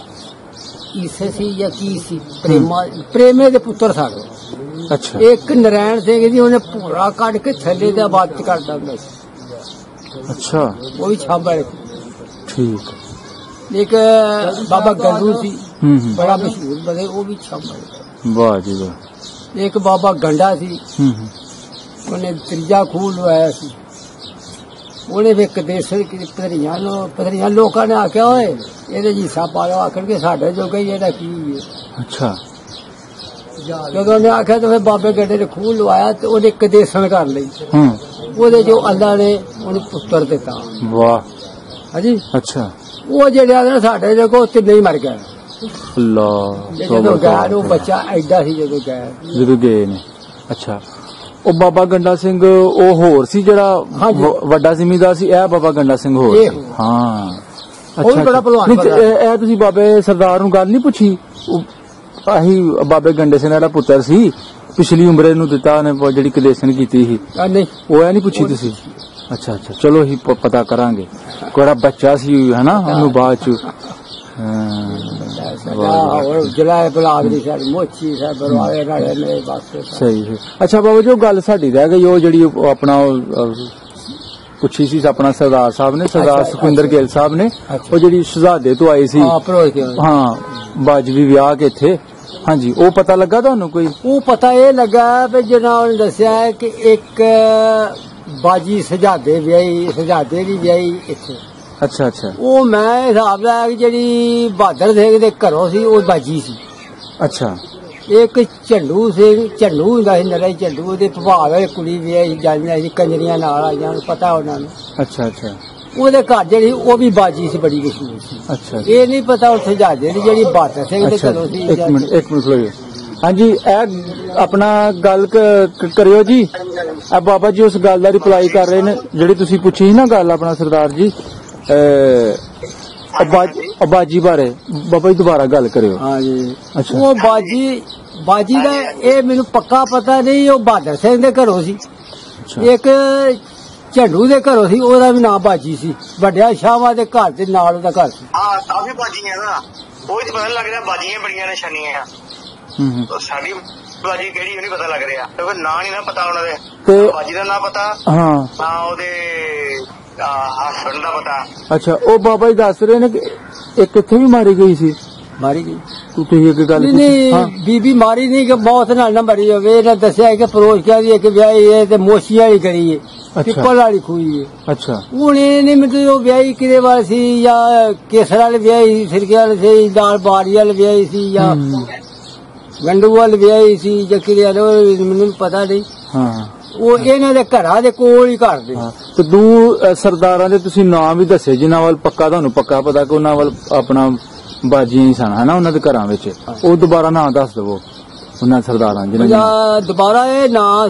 ਈਸੇ ਸੀ ਜਾਂ ਕੀ ਸੀ ਪ੍ਰੇਮੇ ਦੇ ਪੁੱਤਰ ਸਾਡੇ। ਅੱਛਾ ਇੱਕ ਨਰੈਣ ਸਿੰਘ ਜੀ ਉਹਨੇ ਭੂਰਾ ਕੱਢ ਕੇ ਥੱਲੇ ਦੇ ਬਾਅਦ ਚ ਕੱਢਦਾ ਹੁੰਦਾ ਸੀ। ਅੱਛਾ ਉਹ ਵੀ ਛੰਭ ਵਾਲੇ ਠੀਕ। ਇੱਕ ਬਾਬਾ ਗੰਡੂ ਸੀ ਬੜਾ ਮਸ਼ਹੂਰ ਬਣੇ ਉਹ ਵੀ ਛੰਭ ਵਾਲੇ। ਵਾਹ ਜੀ ਵਾਹ। ਇੱਕ ਬਾਬਾ ਗੰਡਾ ਸੀ ਉਹਨੇ ਤੀਜਾ ਖੂਹ ਲਵਾਇਆ ਸੀ। ਉਹਨੇ ਵੀ ਕਦੇਸਰ ਪਧਰੀਆਂ ਲੋਕਾਂ ਨੇ ਆਖਿਆ ਓਏ ਇਹਦੇ ਜੀ ਹਿੱਸਾ ਪਾ ਲਓ। ਆਖਣ ਕੇ ਸਾਡੇ ਜੋ ਗਈ ਇਹਦਾ ਕੀ ਹੈ। ਅੱਛਾ ਜਦੋਂ ਉਹਨੇ ਆਖਿਆ ਤੇ ਫਿਰ ਬਾਬੇ ਗੰਡੇ ਨੇ ਖੂਹ ਲਵਾਇਆ ਤੇ ਉਹਨੇ ਕਦੇਸਣ ਕਰ ਲਈ। ਉਹਦੇ ਜੋ ਅੱਲਾ ਨੇ ਉਹਨੂੰ ਪੁੱਤਰ ਦਿੱਤਾ। ਵਾਹ ਹਾਂਜੀ ਅੱਛਾ ਉਹ ਜਿਹੜੇ ਸਾਡੇ ਜੋ ਕੋ ਤਿੰਨੇ ਹੀ ਮਰ ਗਏ। ਜਦੋਂ ਗਿਆ ਉਹ ਬੱਚਾ ਐਡਾ ਸੀ ਜਦੋਂ ਗਏ ਨੇ। ਅੱਛਾ ਉਹ ਬਾਬਾ ਗੰਡਾ ਸਿੰਘ ਉਹ ਹੋਰ ਸੀ ਜਿਹੜਾ ਵੱਡਾ ਜ਼ਿਮੀਂਦਾਰ ਸੀ? ਇਹ ਬਾਬਾ ਗੰਡਾ ਸਿੰਘ ਹੋਰ ਸੀ। ਹਾਂ ਅੱਛਾ ਇਹ ਤੁਸੀਂ ਬਾਬੇ ਸਰਦਾਰ ਨੂੰ ਗੱਲ ਨਹੀਂ ਪੁੱਛੀ? ਆਹੀ ਬਾਬੇ ਗੰਡੇ ਸਿੰਘ ਜਿਹੜਾ ਪੁੱਤਰ ਸੀ ਪਿਛਲੀ ਉਮਰੇ ਨੂੰ ਦਿੱਤਾ ਉਹਨੇ ਜਿਹੜੀ ਕਲੇਸ਼ਨ ਕੀਤੀ ਸੀ ਉਹ ਇਹ ਨਹੀਂ ਪੁੱਛੀ ਤੁਸੀਂ? ਅੱਛਾ ਅੱਛਾ ਚਲੋ ਅਸੀਂ ਪਤਾ ਕਰਾਂਗੇ। ਕੋਈ ਬੱਚਾ ਸੀ ਹੈ ਨਾ ਉਹਨੂੰ ਬਾਅਦ ਚ ਸਹੀ ਹੈ। ਅੱਛਾ ਬਾਬਾ ਜੀ ਉਹ ਗੱਲ ਸਾਡੀ ਰਹਿ ਗਈ ਉਹ ਜਿਹੜੀ ਆਪਣਾ ਪੁੱਛੀ ਸੀ ਆਪਣਾ ਸਰਦਾਰ ਸਾਹਿਬ ਨੇ ਸਰਦਾਰ ਸੁਖਵਿੰਦਰ ਗਿੱਲ ਸਾਹਿਬ ਨੇ ਉਹ ਜਿਹੜੀ ਸ਼ਹਜ਼ਾਦੇ ਤੋਂ ਆਏ ਸੀ ਹਾਂ ਬਾਜਵੀ ਵਿਆਹ ਕੇ ਇੱਥੇ। ਹਾਂਜੀ ਉਹ ਪਤਾ ਲੱਗਾ ਤੁਹਾਨੂੰ ਕੋਈ? ਉਹ ਪਤਾ ਇਹ ਲੱਗਾ ਵੀ ਜਿਹਨਾਂ ਉਹਨੇ ਦੱਸਿਆ ਕਿ ਇੱਕ ਬਾਜੀ ਸ਼ਹਜ਼ਾਦੇ ਦੀ ਵਿਆਹੀ ਇੱਥੇ। ਅੱਛਾ ਅੱਛਾ ਉਹ ਮੈਂ ਹਿਸਾਬ ਲਾਇਆ ਜਿਹੜੀ ਬਹਾਦਰ ਸਿੰਘ ਦੇ ਘਰੋਂ ਸੀ ਉਹ ਬਾਜੀ ਸੀ। ਅੱਛਾ ਇੱਕ ਝੰਡੂ ਹੁੰਦਾ ਸੀ ਨਰਾ ਝੰਡੂ ਉਹਦੇ ਪ੍ਰਭਾਵ ਵਾਲੀ ਕੁੜੀ ਵਿਆਹੀ ਜਾਂਦੀਆਂ ਸੀ ਕੰਜਰੀਆਂ ਨਾਲ ਆਈਆਂ ਪਤਾ ਉਹਨਾਂ ਨੂੰ। ਅੱਛਾ ਅੱਛਾ ਉਹਦੇ ਘਰ ਜਿਹੜੀ ਉਹ ਵੀ ਬਾਜੀ ਸੀ ਬੜੀ ਮਸ਼ਹੂਰ ਸੀ। ਅੱਛਾ ਇਹ ਨਹੀਂ ਪਤਾ ਉੱਥੇ ਸ਼ਹਜ਼ਾਦੇ ਦੀ ਜਿਹੜੀ ਬਹਾਦਰ ਸਿੰਘ ਦੇ ਘਰੋਂ ਸੀ। ਇੱਕ ਮਿੰਟ ਲੋ। ਹਾਂਜੀ ਇਹ ਆਪਣਾ ਗੱਲ ਕਰਿਓ ਜੀ। ਇਹ ਬਾਬਾ ਜੀ ਉਸ ਗੱਲ ਦਾ ਰਿਪਲਾਈ ਕਰ ਰਹੇ ਨੇ ਜਿਹੜੀ ਤੁਸੀਂ ਪੁੱਛੀ ਸੀ ਨਾ ਗੱਲ ਆਪਣਾ ਸਰਦਾਰ ਜੀ ਬਾਜੀ ਬਾਰੇ। ਬਾਬਾ ਜੀ ਦੁਬਾਰਾ ਗੱਲ ਕਰਿਓ। ਹਾਂਜੀ ਅੱਛਾ ਉਹ ਬਾਜੀ ਦਾ ਇਹ ਮੈਨੂੰ ਪੱਕਾ ਪਤਾ ਨਹੀਂ ਉਹ ਬਹਾਦਰ ਸਿੰਘ ਦੇ ਘਰੋਂ ਸੀ। ਇੱਕ ਝੰਡੂ ਦੇ ਘਰੋਂ ਸੀ ਉਹਦਾ ਵੀ ਨਾਮ ਬਾਜੀ ਸੀ। ਵੱਡਿਆ ਸ਼ਾਹਾਂ ਦੇ ਘਰ ਦੇ ਨਾਲ ਉਹਦਾ ਘਰ ਸੀ। ਹਾਂ ਕਾਫੀ ਬਾਜੀਆਂ ਨਾ ਉਹ ਪਤਾ ਲੱਗ ਰਿਹਾ ਬਾਜੀਆਂ ਬੜੀਆਂ ਨਿਸ਼ਾਨੀਆਂ ਆ। ਸਾਡੀ ਬਾਜੀ ਕਿਹੜੀ ਉਹ ਨਹੀਂ ਪਤਾ ਲੱਗ ਰਿਹਾ ਕਿਉਂਕਿ ਨਾਂ ਨਹੀਂ ਨਾ ਪਤਾ ਉਹਨਾਂ ਦੇ। ਬਾਜੀ ਦਾ ਨਾਂ ਪਤਾ ਨਾ ਉਹਦੇ ਹਸਬੈਂਡ ਦਾ ਪਤਾ। ਅੱਛਾ ਉਹ ਬਾਬਾ ਜੀ ਦੱਸ ਰਹੇ ਨੇ ਕਿ ਇਹ ਕਿੱਥੇ ਵੀ ਮਾਰੀ ਗਈ ਸੀ? ਮਾਰੀ ਗਈ। ਤੁਸੀਂ ਇੱਕ ਗੱਲ ਨਹੀਂ ਬੀਬੀ ਮਾਰੀ ਨਹੀਂ ਕਿ ਬਹੁਤ ਨਾਲ ਨਾ ਮਰੀ ਹੋਵੇ। ਇਹਨੇ ਦੱਸਿਆ ਕਿ ਫਰੋਜ਼ਕਿਆਂ ਦੀ ਇੱਕ ਵਿਆਹੀ ਹੈ ਤੇ ਮੋਸ਼ੀ ਵਾਲੀ ਗਲੀ ਹੈ, ਪਿੱਪਲ ਵਾਲੀ ਖੂਹੀ ਹੈ। ਅੱਛਾ ਹੁਣ ਇਹਨੇ ਮੈਨੂੰ ਉਹ ਵਿਆਹੀ ਕਿਹਦੇ ਵਾਲ ਸੀ, ਜਾਂ ਕੇਸਰ ਵਾਲੇ ਵਿਆਹੀ ਸਿਰਕੇ ਵਾਲੇ ਸੀ, ਨਾਲ ਬਾੜੀ ਵਾਲੇ ਵਿਆਹੀ ਸੀ, ਜਾਂ ਗੰਡੂ ਵਾਲੇ ਵਿਆਹੀ ਸੀ, ਜਾਂ ਕਿਹਦੇ ਵਾਲੇ ਮੈਨੂੰ ਪਤਾ ਨਹੀਂ। ਹਾਂ ਉਹ ਇਹਨਾਂ ਦੇ ਘਰਾਂ ਦੇ ਕੋਲ ਹੀ ਘਰ ਦੇ। ਤੇ ਦੋ ਸਰਦਾਰਾਂ ਦੇ ਤੁਸੀਂ ਨਾਮ ਵੀ ਦੱਸੇ ਜਿਨ੍ਹਾਂ ਵੱਲ ਪੱਕਾ ਤੁਹਾਨੂੰ ਪੱਕਾ ਪਤਾ ਕਿ ਉਹਨਾਂ ਵੱਲ ਆਪਣਾ ਬਾਜੀਆਂ ਹੀ ਸਨ ਹਨਾ ਉਹਨਾਂ ਦੇ ਘਰਾਂ ਵਿੱਚ। ਉਹ ਦੁਬਾਰਾ ਨਾਂ ਦੱਸ ਦਵੋ ਉਹਨਾਂ ਸਰਦਾਰਾਂ ਜਿਹਨਾਂ ਦੁਬਾਰਾ ਇਹ ਨਾਂ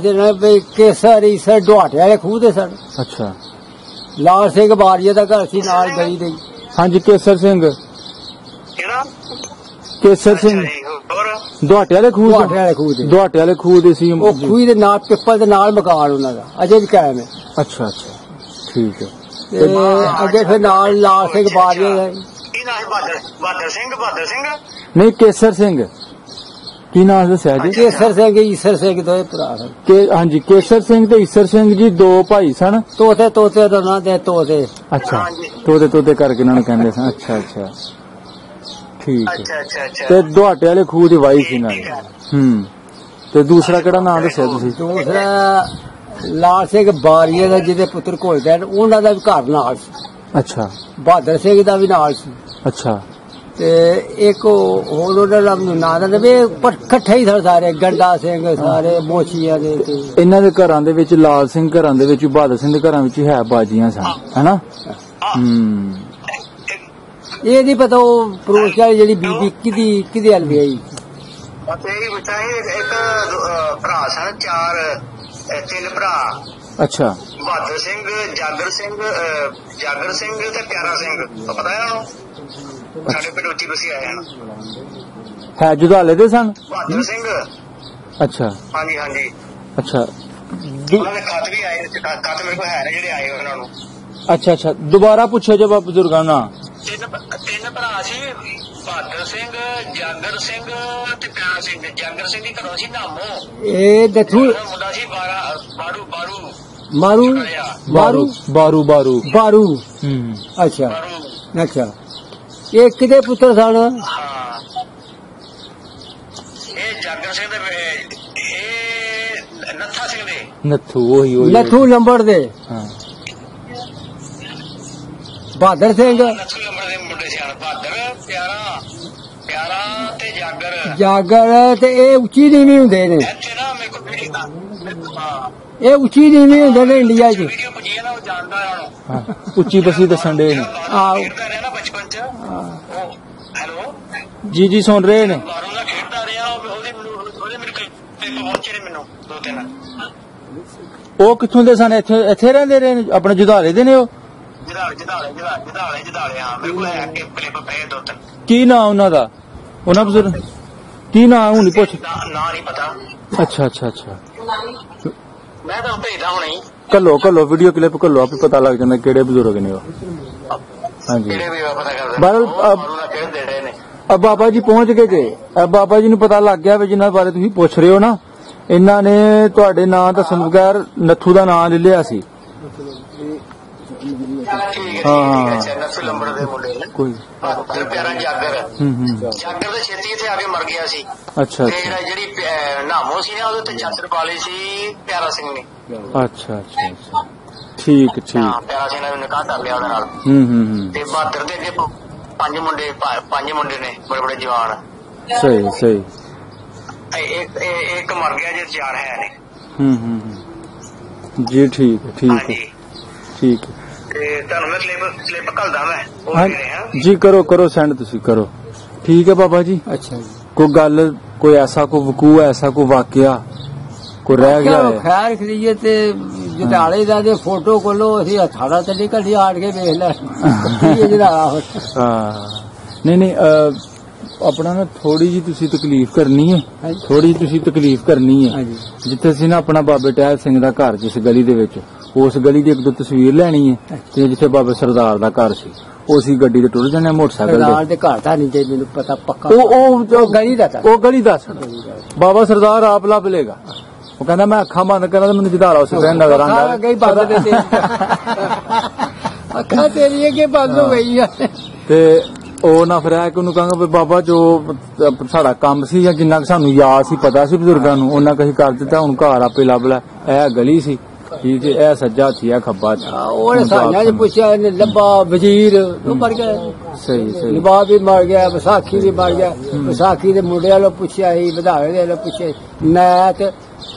ਕੇਸਰ ਈਸਰ ਢਵਾਟੇ ਵਾਲੇ ਖੂਹ ਦੇ ਸਨ। ਅੱਛਾ ਲਾਲ ਸਿੰਘ ਬਾਰੀਆ ਦਾ ਘਰ ਸੀ ਨਾਲ ਗਲੀ ਦੇ। ਹਾਂਜੀ ਕੇਸਰ ਸਿੰਘ ਕੇਸਰ ਸਿੰਘ ਦੁਹਾਟੇ ਵਾਲੇ ਖੂਹ ਦੁਹਾਟੇ ਵਾਲੇ ਖੂਹ ਦੇ ਸੀ। ਉਹ ਖੂਹ ਦੇ ਨਾਲ ਪਿੱਪਲ ਦੇ ਨਾਲ ਮਕਾਨ ਉਹਨਾਂ ਦਾ ਅਜੇ ਵੀ ਕਾਇਮ ਹੈ। ਅੱਛਾ ਅੱਛਾ ਠੀਕ ਹੈ। ਤੇ ਅੱਗੇ ਫਿਰ ਨਾਲ ਲਾਲ ਸਿੰਘ ਬਾਰੀਆ ਦਾ ਬਹਾਦਰ ਸਿੰਘ ਨਹੀਂ ਕੇਸਰ ਸਿੰਘ ਕੀ ਨਾਮ ਦੱਸਿਆ ਜੀ? ਕੇਸਰ ਸਿੰਘ ਈਸਰ ਸਿੰਘ ਦੋਏ ਭਰਾ ਸਨ। ਹਾਂਜੀ ਕੇਸਰ ਸਿੰਘ ਤੇ ਈਸਰ ਸਿੰਘ ਜੀ ਦੋ ਭਾਈ ਸਨ। ਤੋਤੇ ਦਾ ਨਾਂ ਦੇ ਤੋਤੇ। ਅੱਛਾ ਤੋਤੇ ਕਰਕੇ ਇਹਨਾਂ ਨੂੰ ਕਹਿੰਦੇ ਸਨ। ਅੱਛਾ ਅੱਛਾ ਠੀਕ ਹੈ। ਤੇ ਦੁਹਾਟੇ ਵਾਲੇ ਖੂਹ ਦੀ ਵਾਈ ਸੀ ਨਾਲ। ਤੇ ਦੂਸਰਾ ਕਿਹੜਾ ਨਾਮ ਦੱਸਿਆ ਤੁਸੀਂ? ਦੂਸਰਾ ਲਾਲ ਸਿੰਘ ਬਾਰੀਆ ਦਾ ਜਿਹਦੇ ਪੁੱਤਰ ਘੋਲਦਾ ਉਹਨਾਂ ਦਾ ਵੀ ਘਰ ਨਾਲ ਸੀ। ਅੱਛਾ ਬਹਾਦਰ ਸਿੰਘ ਦਾ ਵੀ ਨਾਲ ਸੀ। ਅੱਛਾ ਤੇ ਇੱਕ ਹੋਰ ਉਹਦਾ ਨਾਂ ਦਾ ਨਵੇਂ ਇਕੱਠੇ ਹੀ ਸਨ ਸਾਰੇ, ਗੰਡਾ ਸਿੰਘ ਸਾਰੇ ਮੋਚੀਆਂ ਦੇ। ਇਹਨਾਂ ਦੇ ਘਰਾਂ ਦੇ ਵਿੱਚ ਲਾਲ ਸਿੰਘ ਘਰਾਂ ਦੇ ਵਿੱਚ ਬਹਾਦਰ ਸਿੰਘ ਦੇ ਘਰਾਂ ਵਿੱਚ ਹੈ ਬਾਜੀਆਂ ਸਨ ਹਨਾ। ਇਹ ਨਹੀਂ ਪਤਾ ਉਹ ਪਰੋਸ ਵਾਲੀ ਜਿਹੜੀ ਬੀਬੀ ਕਿਹਦੀ ਹਲ ਗਈ। ਇੱਕ ਭਰਾ ਸਨ ਤਿੰਨ ਭਰਾ। ਅੱਛਾ ਬਹਾਦਰ ਸਿੰਘ ਜਾਗਰ ਸਿੰਘ ਤੇ ਪਿਆਰਾ ਸਿੰਘ ਪਤਾ ਹੈ ਸਾਡੇ ਪਿੰਡ ਉੱਚੀ ਬਸੀ ਆਏ ਹਨ। ਹੈ ਜੁਦਾਲੇ ਦੇ ਸਨ ਬਹਾਦਰ ਸਿੰਘ। ਅੱਛਾ ਹਾਂਜੀ ਹਾਂਜੀ ਅੱਛਾ ਉਹਨਾਂ ਦੇ ਖਤ ਵੀ ਆਏ, ਖਤ ਮੇਰੇ ਕੋਲ ਹੈ ਨੇ ਜਿਹੜੇ ਆਏ ਉਹਨਾਂ ਨੂੰ। ਅੱਛਾ ਅੱਛਾ ਦੁਬਾਰਾ ਪੁੱਛੋ ਜਬ ਬਜ਼ੁਰਗਾਂ ਦਾ। ਤਿੰਨ ਭਰਾ ਸੀ ਬਹਾਦਰ ਸਿੰਘ ਜਾਗਰ ਸਿੰਘ ਤੇ ਪਿਆਰਾ ਸਿੰਘ। ਜਾਗਰ ਸਿੰਘ ਦੀ ਘਰੋਂ ਸੀ ਨਾਮੋ। ਇਹ ਦੱਸੂ ਮੁੰਡਾ ਸੀ ਬਾਰੂ। ਅੱਛਾ ਅੱਛਾ ਇਹ ਕਿਹਦੇ ਪੁੱਤਰ ਸਨ? ਇਹ ਜਾਗਰ ਸਿੰਘ ਦੇ ਇਹ ਨੱਥਾ ਸਿੰਘ ਦੇ। ਨੱਥੂ ਨੰਬਰ ਦੇ। ਬਹਾਦਰ ਸਿੰਘ ਨੱਥੂ ਨੰਬਰ ਦੇ ਮੁੰਡੇ ਸੀ। ਬਹਾਦਰ ਪਿਆਰਾ ਤੇ ਜਾਗਰ ਤੇ ਇਹ ਉੱਚੀ ਨੀਵੀਂ ਹੁੰਦੇ ਨੇ। ਇੱਥੇ ਨਾ ਮੇਰੇ ਕੋਲ ਇਹ ਉੱਚੀ ਨੀਵੀਂ ਹੁੰਦੇ ਨੇ ਇੰਡੀਆ 'ਚ। ਵੀਡੀਓ ਪੁੱਜੀ ਹੈ ਨਾ ਉਹ ਜਾਣਦਾ ਹੈ ਉੱਚੀ ਬਸੀ ਦੱਸਣ ਦੇ ਨੇ। ਖੇਡਦਾ ਰਿਹਾ ਨਾ ਬਚਪਨ 'ਚ। ਹੈਲੋ ਜੀ ਸੁਣ ਰਹੇ ਨੇ। ਬਾਹਰੋਂ ਦਾ ਖੇਡਦਾ ਰਿਹਾ ਉਹਦੇ ਮੇਰੇ ਪਹੁੰਚੇ ਨੇ ਮੈਨੂੰ ਦੋ ਤਿੰਨ। ਉਹ ਕਿੱਥੋਂ ਦੇ ਸਨ? ਇੱਥੇ ਰਹਿੰਦੇ ਰਹੇ ਆਪਣੇ ਜੁਦਾਲੇ ਦੇ ਨੇ ਉਹ? ਜਦਾਲੇ ਹਾਂ ਮੇਰੇ ਕੋਲ ਹੈ ਕਲਿੱਪ ਪਏ ਦੋ ਤਿੰਨ। ਕੀ ਨਾਂ ਉਹਨਾਂ ਦਾ? ਉਹਨਾਂ ਬਜ਼ੁਰਗ ਕੀ ਨਾਂ ਹੁਣ ਪੁੱਛ? ਨਾਂ ਨਹੀਂ ਪਤਾ। ਅੱਛਾ ਮੈਂ ਤਾਂ ਭੇਜਦਾ ਹੁਣੇ। ਕੱਲੋ ਵੀਡੀਓ ਕਲਿੱਪ ਕੱਲੋ ਆਪੇ ਪਤਾ ਲੱਗ ਜਾਂਦਾ ਕਿਹੜੇ ਬਜ਼ੁਰਗ ਨੇ ਉਹ। ਹਾਂਜੀ ਬਾਬਾ ਜੀ ਪਹੁੰਚ ਗਏ ਜੇ। ਬਾਬਾ ਜੀ ਨੂੰ ਪਤਾ ਲੱਗ ਗਿਆ ਵੀ ਜਿਨ੍ਹਾਂ ਬਾਰੇ ਤੁਸੀਂ ਪੁੱਛ ਰਹੇ ਹੋ ਨਾ, ਇਹਨਾਂ ਨੇ ਤੁਹਾਡੇ ਨਾਂ ਦੱਸਣ ਬਗੈਰ ਨੱਥੂ ਦਾ ਨਾਂ ਲੈ ਲਿਆ ਸੀ। ਨੱਥੂ ਨੰਬਰ ਦੇ ਮੁੰਡੇ ਨੇ ਕੋਈ ਪਿਆਰਾ ਜਾਗਰ ਦੇ ਛੇਤੀ ਇੱਥੇ ਆ ਕੇ ਮਰ ਗਿਆ ਸੀ। ਅੱਛਾ ਜਿਹੜੀ ਨਾਮੋ ਸੀ ਨਾ ਉਹਦੇ ਤੇ ਚਾਦਰ ਪਾਲੀ ਸੀ ਪਿਆਰਾ ਸਿੰਘ ਨੇ। ਅੱਛਾ ਠੀਕ ਪਿਆਰਾ ਸਿੰਘ ਨੇ ਨਿਕਾਹ ਕਰ ਲਿਆ ਉਹਦੇ ਨਾਲ। ਤੇ ਬਹਾਦਰ ਦੇ ਅੱਗੇ ਪੰਜ ਮੁੰਡੇ ਨੇ ਬੜੇ ਜਵਾਨ। ਸਹੀ ਇੱਕ ਮਰ ਗਿਆ ਜੇ ਚਾਰ ਹੈ ਨੇ। ਜੀ ਠੀਕ ਹੈ। ਤੇ ਤੁਹਾਨੂੰ ਮੈਂ ਸਲਿੱਪ ਘੱਲਦਾ ਮੈਂ। ਜੀ ਕਰੋ ਸੈਂਡ ਤੁਸੀਂ ਕਰੋ। ਠੀਕ ਹੈ ਬਾਬਾ ਜੀ। ਅੱਛਾ ਜੀ ਕੋਈ ਗੱਲ ਕੋਈ ਐਸਾ ਕੋਈ ਵਕੂਆ ਐਸਾ ਕੋਈ ਵਾਕਿਆ ਕੋਈ ਰਹਿ ਗਿਆ ਹੈ? ਖੈਰ ਖਰੀਏ ਤੇ ਜਟਾਲੇ ਦਾ ਦੇ ਫੋਟੋ ਕੋਲੋਂ ਅਸੀਂ ਹਥਾੜਾ ਤੇ ਨਿਕਲ ਆੜ ਕੇ ਵੇਖ ਲੈ। ਨਹੀਂ ਆਪਣਾ ਨਾ ਥੋੜੀ ਜੀ ਤੁਸੀਂ ਤਕਲੀਫ ਕਰਨੀ ਹੈ। ਜਿੱਥੇ ਅਸੀਂ ਨਾ ਆਪਣਾ ਬਾਬੇ ਟਹਿਲ ਸਿੰਘ ਦਾ ਘਰ ਜਿਸ ਗਲੀ ਦੇ ਵਿੱਚ, ਉਸ ਗਲੀ ਦੀ ਇੱਕ ਦੋ ਤਸਵੀਰ ਲੈਣੀ ਹੈ। ਤੇ ਜਿੱਥੇ ਬਾਬੇ ਸਰਦਾਰ ਦਾ ਘਰ ਸੀ ਉਹ ਅਸੀਂ ਗੱਡੀ ਤੇ ਟੁਰ ਜਾਂਦੇ ਮੋਟਰਸਾਈਕਲ ਦੇ ਘਰ ਤਾਂ ਨਹੀਂ ਮੈਨੂੰ ਪਤਾ ਪੱਕਾ। ਉਹ ਗਲੀ ਦਾ ਬਾਬਾ ਸਰਦਾਰ ਆਪ ਲੱਭ ਲੇਗਾ। ਉਹ ਕਹਿੰਦਾ ਮੈਂ ਅੱਖਾਂ ਬੰਦ ਕਰਾਂ ਤਾਂ ਮੈਨੂੰ ਜਿਦਾਰਾ ਉਸ ਟ੍ਰੇਨ ਨਜ਼ਰ ਆਉਂਦਾ। ਅੱਖਾਂ ਤੇਰੀਆਂ ਕਿ ਬੰਦ ਹੋ ਗਈ ਤੇ ਉਹ ਨਾ ਫਿਰ ਹੈ ਕਿ ਉਹਨੂੰ ਕਹਾਂਗਾ ਵੀ ਬਾਬਾ ਜੋ ਸਾਡਾ ਕੰਮ ਸੀ ਜਾਂ ਜਿੰਨਾ ਸਾਨੂੰ ਯਾਦ ਸੀ ਪਤਾ ਸੀ ਬਜ਼ੁਰਗਾਂ ਨੂੰ ਉਹਨਾਂ ਕਹੀ ਕਰ ਦਿੱਤਾ, ਹੁਣ ਘਰ ਆਪੇ ਲੱਭ ਲੈ। ਇਹ ਗਲੀ ਸੀ ਠੀਕ ਹੈ, ਇਹ ਸੱਜਾ ਹੱਥੀ ਆ ਖੱਬਾ ਉਹਨੇ ਸਾਡਾ ਨੇ ਪੁੱਛਿਆ, ਇਹਨੇ ਲੱਭਾ ਵਜ਼ੀਰ ਉਹ ਮਰ ਗਿਆ। ਸਹੀ ਸਹੀ। ਨਵਾਬ ਵੀ ਮਰ ਗਿਆ, ਵਿਸਾਖੀ ਵੀ ਮਰ ਗਿਆ। ਵਿਸਾਖੀ ਦੇ ਮੁੰਡਿਆਂ ਨੂੰ ਪੁੱਛਿਆ ਸੀ, ਵਧਾਵੇ ਦੇ ਪੁੱਛੇ, ਮੈਂ ਤੇ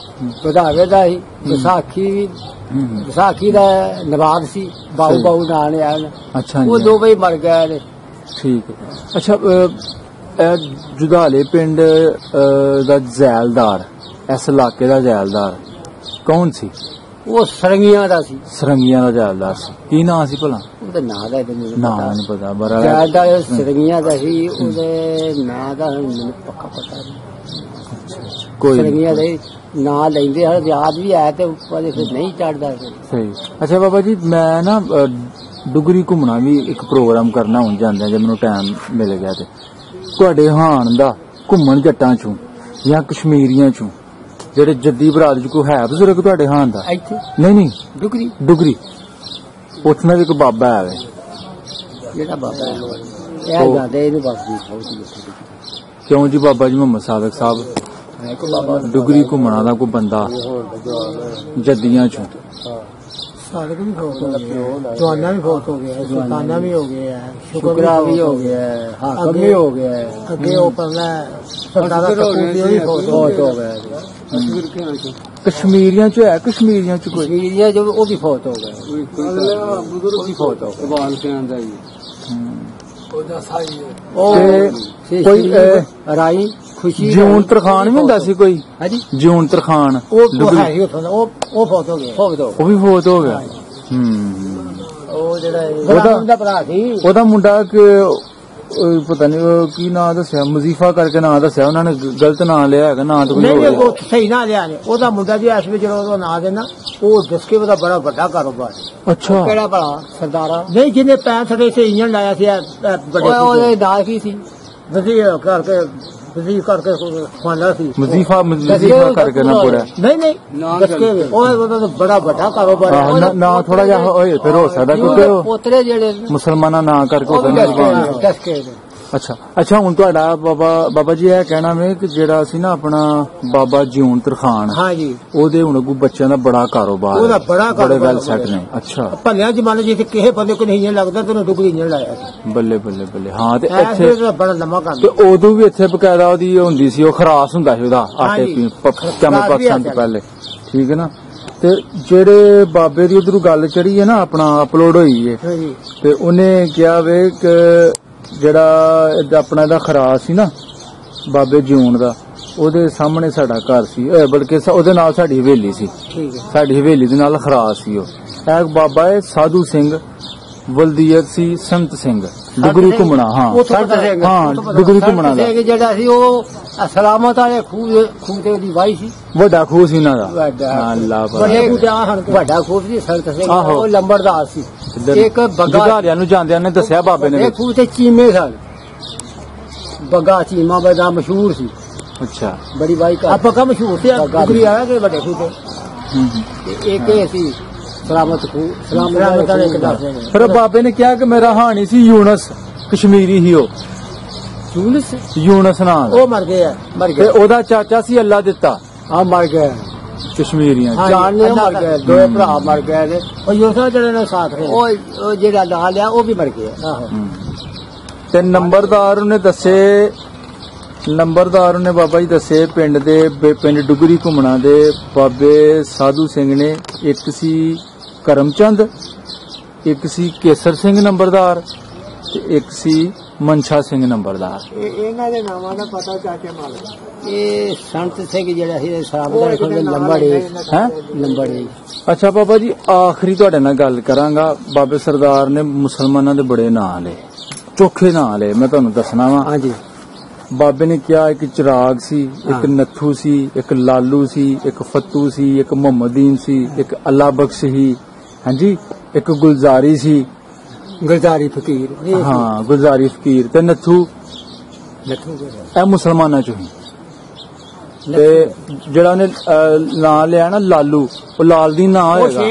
ਵਧਾਵੇ ਦਾ ਸੀ। ਵਿਸਾਖੀ ਦਾ ਨਵਾਬ ਸੀ, ਬਾਊ ਨਾਂ ਨੇ ਆਇਆ। ਅੱਛਾ, ਉਹ ਦੋ ਬਈ ਮਰ ਗਿਆ ਨੇ। ਠੀਕ ਹੈ। ਅੱਛਾ, ਜੁਧਾਲੇ ਪਿੰਡ ਦਾ ਜ਼ੈਲਦਾਰ, ਇਸ ਇਲਾਕੇ ਦਾ ਜ਼ੈਲਦਾਰ ਕੌਣ ਸੀ? ਉਹ ਸਰੰਗੀਆਂ ਦਾ ਸੀ। ਸਰੰਗੀਆਂ ਦਾ ਜ਼ੈਲਦਾਰ ਸੀ। ਕੀ ਨਾਂ ਸੀ ਭਲਾ? ਉਹਦਾ ਨਾਂ ਦਾ ਨਾਂ ਨਹੀਂ ਪਤਾ। ਬੜਾ ਜ਼ੈਲਦਾਰ ਸਰੰਗੀਆਂ ਦਾ ਸੀ। ਉਹਦੇ ਨਾਂ ਦਾ ਮੈਨੂੰ ਪੱਕਾ ਪਤਾ ਨਹੀਂ। ਕੋਈ ਸਰੰਗੀਆਂ ਦੇ ਨਾਂ ਲੈਂਦੇ ਹਨ, ਯਾਦ ਵੀ ਹੈ ਤੇ ਉੱਪਰ ਫਿਰ ਨਹੀਂ ਚੜਦਾ। ਸਹੀ। ਅੱਛਾ ਬਾਬਾ ਜੀ, ਮੈਂ ਨਾ ਡੁਗਰੀ ਘੁੰਮਣਾ ਵੀ ਇੱਕ ਪ੍ਰੋਗਰਾਮ ਕਰਨਾ ਹੁਣ ਜਾਂਦਾ, ਜੇ ਮੈਨੂੰ ਟਾਈਮ ਮਿਲ ਗਿਆ ਤੇ ਤੁਹਾਡੇ ਹਾਨ ਦਾ ਘੁੰਮਣ ਜੱਟਾਂ ਚੋਂ ਜਾਂ ਕਸ਼ਮੀਰੀਆਂ ਚੋਂ ਜਿਹੜੇ ਜੱਦੀ ਬਰਾਦਰੀ ਚ ਕੋਈ ਹੈ ਬਜ਼ੁਰਗ ਤੁਹਾਡੇ ਹਾਨ ਦਾ? ਇੱਥੇ ਨਹੀਂ ਡੁਗਰੀ ਉੱਥੇ ਦਾ ਵੀ ਇੱਕ ਬਾਬਾ ਹੈ। ਜਿਹੜਾ ਬਾਬਾ ਹੈ ਇਹ ਜਾਂਦੇ ਇਹਨੂੰ ਬਸਦੀ। ਕਿਉਂ ਜੀ? ਬਾਬਾ ਜੀ ਮੁਹੰਮਦ ਸਾਦਕ ਸਾਹਿਬ ਡੁਗਰੀ ਘੁੰਮਣਾ ਦਾ ਕੋਈ ਬੰਦਾ ਜੱਦੀਆਂ ਚੋਂ? सारे भी बहुत हो गए, जवाना भी बहुत हो गया, सुल्ताना भी हो गया, शुक्रा भी हो गया, हाकम भी हो गया, अगे ऊपर सरदारा भी बहुत हो गया। कश्मीरियां च है? कश्मीरियां च कोई? कश्मीरियां जो वो भी बहुत हो गए, वो भी बहुत हो गए। कोई राई खुशी जून तरखान भी ਹੁੰਦਾ ਸੀ ਕੋਈ? ਹਾਂਜੀ, ਜੂਨ ਤਰਖਾਨ ਉਹ ਹੈ ਹੀ ਉੱਥੋਂ ਦਾ। ਉਹ ਫੌਤ ਹੋ ਗਿਆ। ਉਹ ਵੀ ਫੌਤ ਹੋ ਗਿਆ। ਉਹ ਜਿਹੜਾ ਉਹਦਾ ਭਰਾ ਸੀ, ਉਹਦਾ ਮੁੰਡਾ ਪਤਾ ਨਹੀਂ ਕੀ ਨਾਂ ਦੱਸਿਆ, ਮੁਜ਼ੀਫਾ ਕਰਕੇ ਨਾਂ ਦੱਸਿਆ ਉਹਨਾਂ ਨੇ, ਗਲਤ ਨਾਂ ਲਿਆ ਹੈਗਾ। ਨਾਂ ਤਾਂ ਨਹੀਂ, ਸਹੀ ਨਾਂ ਲਿਆ ਨੇ। ਉਹਦਾ ਮੁੰਡਾ ਜੀ ਇਸ ਵਿੱਚ ਜਿਹੜਾ ਉਹਦਾ ਨਾਂ ਦੇਣਾ, ਉਹ ਦੱਸਕੇ ਉਹਦਾ ਬੜਾ ਵੱਡਾ ਕਾਰੋਬਾਰ। ਅੱਛਾ, ਕਿਹੜਾ ਭਲਾ? ਸਰਦਾਰਾ ਨਹੀਂ, ਜਿਹਨੇ 65 ਸੇ ਇੰਜਣ ਲਾਇਆ ਸੀ। ਉਹਦੇ ਨਾਂ ਕੀ ਸੀ? ਵਜ਼ੀਰ ਕਰਕੇ ਖਵਾਨਾ ਸੀ। ਮੁਜ਼ੀਫਾ ਕਰਕੇ ਨਾ ਪੂਰਾ? ਨਹੀਂ, ਉਹਦਾ ਬੜਾ ਵੱਡਾ ਕਾਰੋਬਾਰ ਹੈ। ਨਾ ਥੋੜਾ ਜਿਹਾ ਹੋਏ ਫਿਰ ਹੋ ਸਕਦਾ, ਕਿਉਂਕਿ ਪੋਤਰੇ ਜਿਹੜੇ ਮੁਸਲਮਾਨਾਂ ਨਾਂ ਕਰਕੇ। ਅੱਛਾ, ਹੁਣ ਤੁਹਾਡਾ ਬਾਬਾ ਜੀ ਇਹ ਕਹਿਣਾ ਵੇ ਕਿ ਜਿਹੜਾ ਸੀ ਨਾ ਆਪਣਾ ਬਾਬਾ ਜਿਉਣ ਤਰਖਾਨ, ਹਾਂਜੀ, ਉਹਦੇ ਹੁਣ ਅੱਗੋਂ ਬੱਚਿਆਂ ਦਾ ਬੜਾ ਕਾਰੋਬਾਰ, ਉਹਦਾ ਬੜਾ ਬੜੇ ਵੈਲ ਸੈਟ ਨੇ। ਅੱਛਾ, ਭਲਿਆ ਜਮਾਨੇ ਜਿੱਥੇ ਕਿਸੇ ਬੰਦੇ ਕੋ ਨਹੀਂ ਲੱਗਦਾ ਤੇ ਉਹਨੇ ਡੁਗਰੀ ਇੰਜਣ ਲਾਇਆ ਸੀ। ਬੱਲੇ ਬੱਲੇ ਬੱਲੇ। ਹਾਂ, ਤੇ ਇੱਥੇ ਬੜਾ ਲੰਮਾ ਕੰਮ। ਤੇ ਉਦੋਂ ਵੀ ਇੱਥੇ ਬਕਾਇਦਾ ਉਹਦੀ ਹੁੰਦੀ ਸੀ, ਉਹ ਖਰਾਸ ਹੁੰਦਾ ਸੀ ਉਹਦਾ ਆਟੇ ਪਾਕਿਸਤਾਨ ਤੋਂ ਪਹਿਲੇ, ਠੀਕ ਹੈ ਨਾ। ਤੇ ਜਿਹੜੇ ਬਾਬੇ ਦੀ ਉਧਰੋਂ ਗੱਲ ਚੜੀ ਹੈ ਨਾ, ਆਪਣਾ ਅਪਲੋਡ ਹੋਈ ਹੈ, ਤੇ ਉਹਨੇ ਕਿਹਾ ਵੇ ਕਿ ਜਿਹੜਾ ਆਪਣਾ ਇਹਦਾ ਖਰਾਸ ਸੀ ਨਾ ਬਾਬੇ ਜਿਉਣ ਦਾ, ਉਹਦੇ ਸਾਹਮਣੇ ਸਾਡਾ ਘਰ ਸੀ, ਬਲਕਿ ਉਹਦੇ ਨਾਲ ਸਾਡੀ ਹਵੇਲੀ ਸੀ। ਸਾਡੀ ਹਵੇਲੀ ਦੇ ਨਾਲ ਖਰਾਸ ਸੀ। ਉਹ ਇੱਕ ਬਾਬਾ ਹੈ ਸਾਧੂ ਸਿੰਘ, ਵਲਦੀਅਤ ਸੀ ਸੰਤ ਸਿੰਘ, ਡੁਗਰੀ ਘੁੰਮਣਾ। ਹਾਂ, ਡੁਗਰੀ ਘੁੰਮਣਾ ਦਾ ਜਿਹੜਾ ਸੀ ਉਹ ਸਲਾਮਤ ਵਾਲੇ ਖੂਹ ਤੇ ਉਹਦੀ ਵਾਈ ਸੀ। ਵੱਡਾ ਖੂਹ ਸੀ ਇਹਨਾਂ ਦਾ। ਵੱਡਾ ਖੂਹ ਸੀ ਸੰਤ ਸਿੰਘ, ਉਹ ਲੰਬੜਦਾਰ ਸੀ। ਇੱਕ ਬੱਗਾ ਨੂੰ ਜਾਂਦਿਆਂ ਨੇ ਦੱਸਿਆ ਬਾਬੇ ਨੇ, ਖੂਹ ਤੇ ਚੀਮੇ ਸਨ, ਬੱਗਾ ਚੀਮਾ ਬਦਾ ਮਸ਼ਹੂਰ ਸੀ। ਅੱਛਾ, ਬੜੀ ਵਾਈ ਬੱਗਾ ਮਸ਼ਹੂਰ ਸੀ। ਡੁਗਰੀ ਆਇਆ ਕਿ ਵੱਡੇ ਖੂਹ ਤੇ ਇੱਕ ਇਹ ਸੀ ਸਲਾਮਤ ਖੂਹ, ਸਲਾਮਤ ਵਾਲੇ ਇੱਕ ਦੱਸਦੇ ਨੇ। ਫਿਰ ਬਾਬੇ ਨੇ ਕਿਹਾ ਕਿ ਮੇਰਾ ਹਾਣੀ ਸੀ ਯੂਨਸ, ਕਸ਼ਮੀਰੀ ਹੀ ਉਹ। ਯੂਨਸ ਨਾਂ, ਉਹ ਮਰ ਗਿਆ। ਤੇ ਉਹਦਾ ਚਾਚਾ ਸੀ ਅੱਲਾ ਦਿੱਤਾ, ਮਰ ਗਿਆ। ਕਸ਼ਮੀਰੀਆਂ ਜਾਣਨੇ ਮਰ ਗਏ, ਦੋ ਭਰਾ ਮਰ ਗਏ। ਉਹ ਯੂਸਫ ਜਿਹੜੇ ਨੇ ਸਾਥ ਰਹੇ, ਉਹ ਜਿਹੜਾ ਨਾਂ ਲਿਆ ਉਹ ਵੀ ਮਰ ਗਿਆ। ਤੇ ਨੰਬਰਦਾਰ ਨੇ ਦੱਸੇ, ਬਾਬਾ ਜੀ ਦੱਸੇ ਪਿੰਡ ਡੁਗਰੀ ਘੁੰਮਣਾ ਦੇ ਬਾਬੇ ਸਾਧੂ ਸਿੰਘ ਨੇ, ਇੱਕ ਸੀ ਕਰਮਚੰਦ, ਇੱਕ ਸੀ ਕੇਸਰ ਸਿੰਘ ਨੰਬਰਦਾਰ, ਤੇ ਇੱਕ ਸੀ ਮਨਸ਼ਾ ਸਿੰਘ ਨੰਬਰਦਾਰ। ਇਹਨਾਂ ਦੇ ਨਾਮਾਂ ਦਾ ਪਤਾ ਚਾਚੇ ਮਾਲਕ। ਇਹ ਸੰਤ ਸਿੰਘ ਜਿਹੜਾ ਸੀ ਸਾਹਮਣੇ ਲੰਬੜੇ। ਅੱਛਾ ਬਾਬਾ ਜੀ, ਆਖਰੀ ਤੁਹਾਡੇ ਨਾਲ ਗੱਲ ਕਰਾਂਗਾ। ਬਾਬੇ ਸਰਦਾਰ ਨੇ ਮੁਸਲਮਾਨਾਂ ਦੇ ਬੜੇ ਨਾਂ ਲਏ, ਚੋਖੇ ਨਾਂ ਲਏ, ਮੈਂ ਤੁਹਾਨੂੰ ਦੱਸਣਾ ਵਾ। ਹਾਂਜੀ, ਬਾਬੇ ਨੇ ਕਿਹਾ ਇੱਕ ਚਿਰਾਗ ਸੀ, ਇੱਕ ਨੱਥੂ ਸੀ, ਇੱਕ ਲਾਲੂ ਸੀ, ਇੱਕ ਫੱਤੂ ਸੀ, ਇੱਕ ਮੁਹੰਮਦੀਨ ਸੀ, ਇੱਕ ਅੱਲਾ ਬਖਸ਼ ਸੀ, ਹਾਂਜੀ, ਇੱਕ ਗੁਲਜ਼ਾਰੀ ਸੀ, ਗੁਲਜ਼ਾਰੀ ਫਕੀਰ। ਹਾਂ, ਗੁਲਜ਼ਾਰੀ ਫਕੀਰ ਤੇ ਨੱਥੂ ਇਹ ਮੁਸਲਮਾਨਾਂ ਚੋਂ ਹੀ। ਤੇ ਜਿਹੜਾ ਉਹਨੇ ਨਾਂ ਲਿਆ ਨਾ ਲਾਲੂ, ਉਹ ਲਾਲਦੀਨ ਨਾਂ ਹੋਏਗਾ,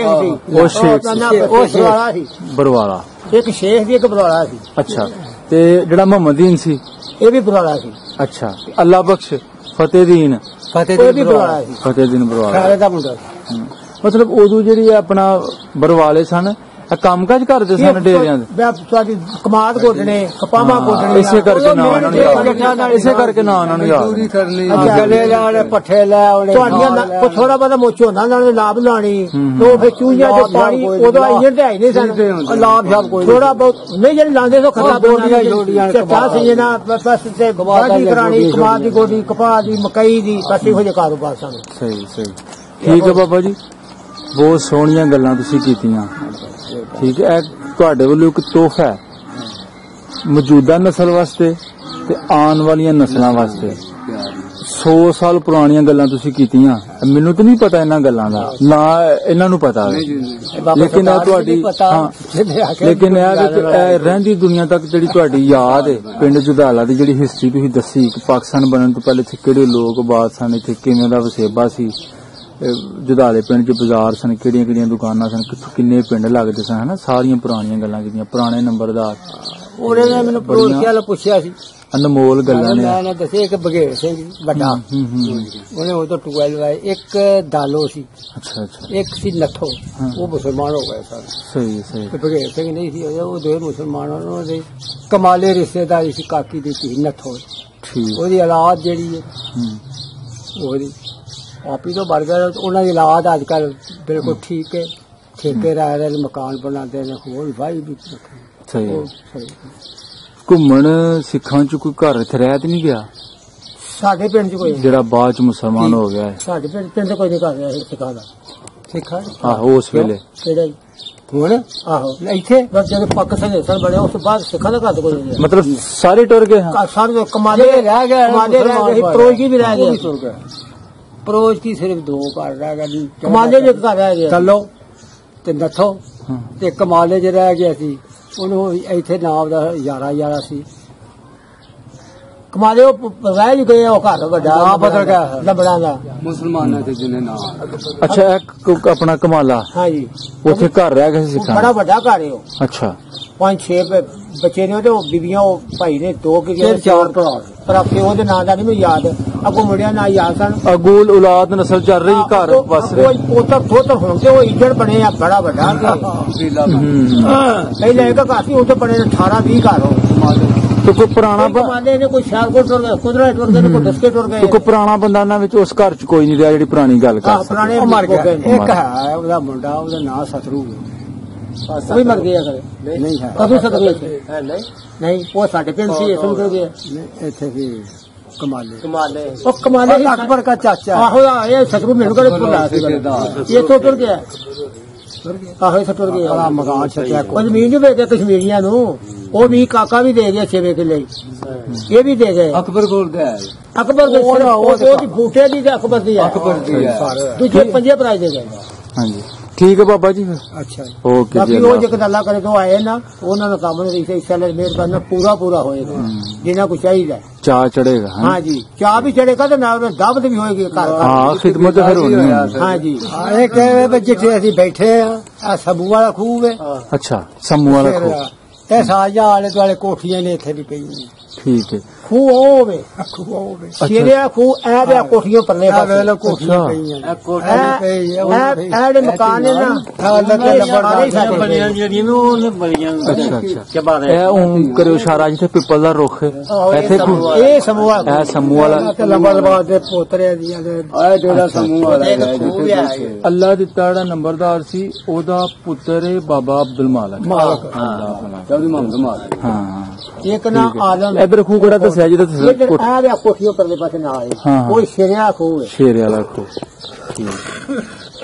ਉਹ ਸ਼ੇਖ ਸੀ, ਉਹ ਬਰਵਾਲਾ ਸੀ। ਬਰਵਾਲਾ ਇੱਕ ਸ਼ੇਖ ਸੀ, ਇੱਕ ਬਰਵਾਲਾ ਸੀ। ਅੱਛਾ, ਤੇ ਜਿਹੜਾ ਮੁਹੰਮਦੀਨ ਸੀ ਇਹ ਵੀ ਬਰਾੜਾ ਸੀ। ਅੱਛਾ, ਅੱਲਾ ਬਖਸ਼ ਫਤਿਹਦੀਨ ਵੀ ਬਰਾੜਾ ਸੀ। ਫਤਿਹਦੀਨ ਬਰਾੜਾ ਸਾਰੇ ਦਾ ਮੁੰਡਾ ਮਤਲਬ ਉਦੋਂ ਜਿਹੜੀ ਆਪਣਾ ਬਰਵਾਲੇ ਸਨ ਕੰਮ ਕਾਜ ਕਰਦੇ ਸਨ ਡੇਰਿਆਂ ਦੇ ਤੁਹਾਡੀ ਕਮਾਦ ਗੋਡਣੇ ਕਪਾਵਾਂ ਗੋਡਣੇ ਇਸੇ ਕਰਕੇ ਨਾ ਉਹਨਾਂ ਨੂੰ ਮਜ਼ਦੂਰੀ ਕਰਨੀ ਗਲੇ ਲਾਣੇ ਪੱਠੇ ਲੈ ਆਉਣੇ ਤੁਹਾਡੀਆਂ ਥੋੜਾ ਬਹੁਤਾ ਮੁੱਚ ਹੁੰਦਾ ਨਾਲ ਲਾਭ ਲਾਣੀ ਤੇ ਫਿਰ ਚੂਹੀਆਂ ਚ ਪਾਣੀ ਉਦੋਂ ਇੰਜਣ ਤੇ ਆਈ ਨਹੀਂ ਸਨ ਲਾਭ ਸ਼ਾਬ ਕੋਈ ਥੋੜਾ ਬਹੁਤ ਨਹੀਂ ਜਿਹੜੀ ਲਾਉਂਦੇ ਸੋ ਖੱਤਾ ਬੋਲੀਆਂ ਚੱਟਾ ਸੀ ਨਾ ਬਸ ਤੇ ਗਵਾਦੀ ਕਰਾਣੀ ਕਮਾਦ ਦੀ ਗੋਡੀ ਕਪਾਹ ਦੀ ਮਕਈ ਦੀ ਕੱਟੀ ਹੋ ਜੇ ਕਾਰੋਬਾਰ ਸਨ। ਸਹੀ ਠੀਕ ਹੈ ਬਾਬਾ ਜੀ, ਬਹੁਤ ਸੋਹਣੀਆਂ ਗੱਲਾਂ ਤੁਸੀਂ ਕੀਤੀਆਂ। ਠੀਕ ਹੈ, ਤੁਹਾਡੇ ਵੱਲੋਂ ਇੱਕ ਤੋਹਫਾ ਹੈ ਮੌਜੂਦਾ ਨਸਲ ਵਾਸਤੇ ਤੇ ਆਉਣ ਵਾਲੀਆਂ ਨਸਲਾਂ ਵਾਸਤੇ। 100 ਸਾਲ ਪੁਰਾਣੀਆਂ ਗੱਲਾਂ ਤੁਸੀਂ ਕੀਤੀਆਂ, ਮੈਨੂੰ ਤਾਂ ਨਹੀਂ ਪਤਾ ਇਹਨਾਂ ਗੱਲਾਂ ਦਾ, ਨਾ ਇਹਨਾਂ ਨੂੰ ਪਤਾ ਲੇਕਿਨ ਤੁਹਾਡੀ ਲੇਕਿਨ ਇਹ ਰਹਿੰਦੀ ਦੁਨੀਆ ਤੱਕ ਜਿਹੜੀ ਤੁਹਾਡੀ ਯਾਦ ਹੈ ਪਿੰਡ ਜੁਦਾਲਾ ਦੀ ਜਿਹੜੀ ਹਿਸਟਰੀ ਤੁਸੀਂ ਦੱਸੀ ਕਿ ਪਾਕਿਸਤਾਨ ਬਣਨ ਤੋਂ ਪਹਿਲੇ ਇੱਥੇ ਕਿਹੜੇ ਲੋਕ ਬਾਦ ਸਨ, ਇੱਥੇ ਕਿਵੇਂ ਦਾ ਵਸੇਬਾ ਸੀ, ਜੁਦਾਲੇ ਪਿੰਡ ਚ ਬਾਜ਼ਾਰ ਸਨ, ਕਿਹੜੀਆਂ ਕਿਹੜੀਆਂ ਦੁਕਾਨਾਂ ਸਨ, ਕਿੰਨੇ ਪਿੰਡ ਲੱਗਦੇ ਸਨ, ਹਨਾ ਸਾਰੀਆਂ ਪੁਰਾਣੀਆਂ ਗੱਲਾਂ ਕੀਤੀਆਂ। ਪੁਰਾਣੇ ਨੰਬਰਦਾਰ ਉਹਨੇ ਮੈਨੂੰ ਪੜੋਸੀਆਂ ਨੂੰ ਪੁੱਛਿਆ ਸੀ, ਅਨਮੋਲ ਗੱਲਾਂ ਨੇ। ਮੈਂ ਦੱਸਿਆ ਇੱਕ ਬਘੇੜ ਸਿੰਘ ਵੱਡਾ ਉਹਨੇ ਉਹ ਤੋਂ 12 ਆਏ, ਇੱਕ ਦਾਲੋ ਸੀ, ਅੱਛਾ ਇੱਕ ਸੀ ਨੱਥੋ, ਉਹ ਮੁਸਲਮਾਨ ਹੋ ਗਏ ਸਨ। ਸਹੀ ਬਘੇੜ ਸਿੰਘ ਨਹੀਂ ਸੀ, ਉਹ ਦੋਵੇਂ ਮੁਸਲਮਾਨ। ਉਹਨਾਂ ਦੇ ਕਮਾਲੇ ਰਿਸ਼ਤੇਦਾਰੀ ਸੀ, ਕਾਕੀ ਦੀ ਸੀ ਨੱਥੋ, ਉਹਦੀ ਔਲਾਦ ਜਿਹੜੀ ਹੈ ਉਹਦੀ ਆਪੀ ਤੋਂ ਬਣ ਗਿਆ। ਉਹਨਾਂ ਦੀ ਔਲਾਦ ਅੱਜ ਕੱਲ ਬਿਲਕੁਲ ਠੀਕ ਹੈ, ਠੇਕੇ ਰਹਿ ਰਹੇ, ਮਕਾਨ ਬਣਾਉਂਦੇ ਨੇ, ਹੋਰ ਭਾਈ ਵੀ ਸਹੀ। ਘੁੰਮਣ ਸਿੱਖਾਂ ਚ ਕੋਈ ਘਰ ਇੱਥੇ ਰਹਿ ਤੇ ਨਹੀਂ ਗਿਆ? ਸਾਡੇ ਪਿੰਡ ਚ ਕੋਈ ਜਿਹੜਾ ਬਾਅਦ ਚ ਮੁਸਲਮਾਨ ਹੋ ਗਿਆ ਹੈ? ਸਾਡੇ ਪਿੰਡ ਕੋਈ ਨਹੀਂ ਕਰ ਰਿਹਾ ਸਿੱਖਾਂ ਦਾ। ਸਿੱਖਾਂ ਆਹੋ ਉਸ ਵੇਲੇ ਕਿਹੜਾ ਹੁਣ? ਆਹੋ ਇੱਥੇ ਬਸ ਜਦੋਂ ਪਾਕਿਸਤਾਨ ਦੇ ਸਰ ਬਣੇ ਉਸ ਤੋਂ ਬਾਅਦ ਸਿੱਖਾਂ ਦਾ ਘਰ ਕੋਈ ਨਹੀਂ। ਮਤਲਬ ਸਾਰੇ ਟੁਰ ਗਏ? ਸਾਰੇ ਕਮਾਲੇ ਰਹਿ ਗਏ, ਪਰੋਜੀ ਵੀ ਰਹਿ ਗਏ। ਪਰੋਜ ਕੀ ਸਿਰਫ 2 ਘਰ ਰਹਿ ਗਏ, ਕਮਾਲੇ ਚ ਘਰ ਰਹਿ ਗਿਆ ਚੱਲੋ ਤੇ ਨੱਥੋ ਤੇ ਕਮਾਲੇ ਚ ਰਹਿ ਗਿਆ ਸੀ। ਉਹਨੂੰ ਇੱਥੇ ਨਾਮ ਦਾ ਯਾਰਾ ਸੀ। ਕਮਾਲੇ ਉਹ ਰਹਿ ਹੀ ਗਏ, ਉਹ ਘਰ ਵੱਡਾ ਬਦਲ ਗਿਆ ਲੰਬੜਾ ਦਾ ਮੁਸਲਮਾਨਾਂ ਦੇ ਜਿਹਨੇ ਨਾਮ। ਅੱਛਾ, ਆਪਣਾ ਕਮਾਲਾ ਹਾਂਜੀ, ਉੱਥੇ ਘਰ ਰਹਿ ਗਿਆ ਸੀ ਸਿੱਖਾਂ, ਬੜਾ ਵੱਡਾ ਘਰ ਹੈ ਉਹ। ਅੱਛਾ, 5-6 ਬੱਚੇ ਨੇ ਉਹਦੇ, ਬੀਬੀਆਂ ਉਹ ਭਾਈ ਨੇ 2 ਕਿ 4 ਭਰਾ, ਪਰ ਆਪੇ ਉਹਦੇ ਨਾਂ ਦਾ ਨਹੀਂ ਮੈਨੂੰ ਯਾਦ, ਅੱਗੋਂ ਮੁੰਡਿਆਂ ਨਾਲ ਯਾਦ ਸਨ। ਅਗੂਲ ਔਲਾਦ ਨਸਲ ਚੱਲ ਰਹੀ ਘਰ ਬਸ ਪੋਤਰ ਹੁਣ ਤੇ ਉਹ ਇੱਜੜ ਬਣੇ ਆ ਬੜਾ ਵੱਡਾ। ਪਹਿਲਾਂ ਇੱਕ ਘਰ ਸੀ, ਉੱਥੇ ਬਣੇ 18-20 ਘਰ ਹੋ। तो कोई पुराना कमाले ने कोई सियालकोट टुर गए, कुदरत टुर गए, कोई डस्के टुर गए। तो कोई पुराना बंदा ना विच उस घर च कोई नहीं रहा जिहड़ी पुरानी गल कर पुराने मर गए। एक है ਉਹਦਾ ਮੁੰਡਾ, ਉਹਦਾ ਨਾਂ ਸਤਰੂ ਉਹ ਵੀ ਮਰ ਗਿਆ ਕਦੇ ਨਹੀਂ ਹੈ। ਕਦੋਂ ਸਤਰੂ ਹੈ? ਨਹੀਂ, ਉਹ ਸਾਡੇ ਪਿੰਡ ਸੀ, ਇਸ ਨੂੰ ਗਿਆ ਇੱਥੇ ਸੀ ਕਮਾਲੇ। ਉਹ ਕਮਾਲੇ ਅਕਬਰ ਦਾ ਚਾਚਾ। ਆਹੋ, ਇਹ ਸਤਰੂ ਮੈਨੂੰ ਕਦੇ ਭੁੱਲਾ ਸੀ, ਇਹ ਤੋਂ ਟੁਰ ਗਿਆ। ਆਹੋ, ਇੱਥੇ ਟੁਰ ਗਿਆ, ਬੜਾ ਮਕਾਨ ਛੱਡਿਆ, ਕੋਈ ਜ਼ਮੀਨ ਨਹੀਂ ਵੇਚਦੇ ਕਸ਼ਮੀਰੀਆਂ ਨੂੰ। ਉਹ ਵੀ ਕਾਕਾ ਵੀ ਦੇ ਗਿਆ 6 ਕਿੱਲੇ, ਇਹ ਵੀ ਦੇ ਗਏ। ਅਕਬਰ ਕੋਲ ਗਿਆ, ਅਕਬਰ ਉਹਦੀ ਬੂਟੇ ਦੀ ਤੇ ਅਕਬਰ ਦੀ ਦੂਜੇ 5 ਪ੍ਰਾਈਜ਼ ਦੇ ਗਏ। ਹਾਂਜੀ, ਠੀਕ ਹੈ ਬਾਬਾ ਜੀ। ਅੱਛਾ ਜੀ, ਓਕੇ। ਬਾਕੀ ਉਹ ਜੇ ਗੱਲਾਂ ਕਰੇ ਤੋਂ ਆਏ ਨਾ, ਉਹਨਾਂ ਦਾ ਕੰਮ ਨਹੀਂ ਮਿਹਰਬਾਨੀ ਪੂਰਾ ਹੋਏਗਾ ਜਿੰਨਾ ਕੁ ਚਾਹੀਦਾ। ਚਾਹ ਚੜੇਗਾ? ਹਾਂ ਜੀ, ਚਾਹ ਵੀ ਚੜੇਗਾ ਤੇ ਨਾਲ ਦਾਵਤ ਵੀ ਹੋਏਗੀ ਘਰ। ਹਾਂ, ਖਿਦਮਤ ਫਿਰ ਹੋਣੀ ਹੈ। ਹਾਂ ਜੀ, ਇਹ ਕਹੇ ਜਿੱਥੇ ਅਸੀਂ ਬੈਠੇ ਆ ਸਮੂਹ ਵਾਲਾ ਖੂਹ ਹੈ। ਅੱਛਾ, ਸਮੂਹ ਵਾਲਾ ਖੂਹ, ਇਹ ਸਾਰੀਆਂ ਆਲੇ ਦੁਆਲੇ ਕੋਠੀਆਂ ਨੇ ਇੱਥੇ ਵੀ ਪਈਆਂ। ਠੀਕ ਹੈ, ਖੂਹ ਹੋਵੇ ਸ਼ੇਰਿਆ ਖੂਹ ਐ ਦੇ ਕੋਠੀਆਂ ਪਰਲੇ ਪਾਸੇ ਕੋਠੀਆਂ ਪਈਆਂ। ਇਹ ਮਕਾਨ ਨੇ ਨਾ ਬਣੀਆਂ ਜਿਹੜੀਆਂ ਨੂੰ ਉਹਨੇ ਬਣੀਆਂ। ਅੱਛਾ, ਇਹ ਉਹ ਕਰਿਓ ਇਸ਼ਾਰਾ ਜਿੱਥੇ ਪਿੱਪਲ ਦਾ ਰੁੱਖ ਇੱਥੇ ਇਹ ਸਮੂਹ ਇਹ ਸਮੂਹ ਵਾਲਾ ਲੰਬਾ ਦੇ ਪੋਤਰੇ ਦੀਆਂ ਇਹ ਜਿਹੜਾ ਸਮੂਹ ਵਾਲਾ ਅੱਲਾ ਦਿੱਤਾ ਜਿਹੜਾ ਨੰਬਰਦਾਰ ਸੀ, ਉਹਦਾ ਪੁੱਤਰ ਬਾਬਾ ਅਬਦੁਲ ਮਾਲਕ। ਹਾਂ, ਇੱਕ ਨਾ ਆਲਮ ਇਧਰ ਖੂਹ ਕਿਹੜਾ ਦੱਸਿਆ ਜੀ ਤੁਸੀਂ? ਆ ਕੋਠੀਆਂ ਪਰਲੇ ਪਾਸੇ ਨਾਲ ਉਹ ਸ਼ੇਰਿਆ ਖੂਹ ਹੈ। ਸ਼ੇਰੇ ਵਾਲਾ ਖੂਹ,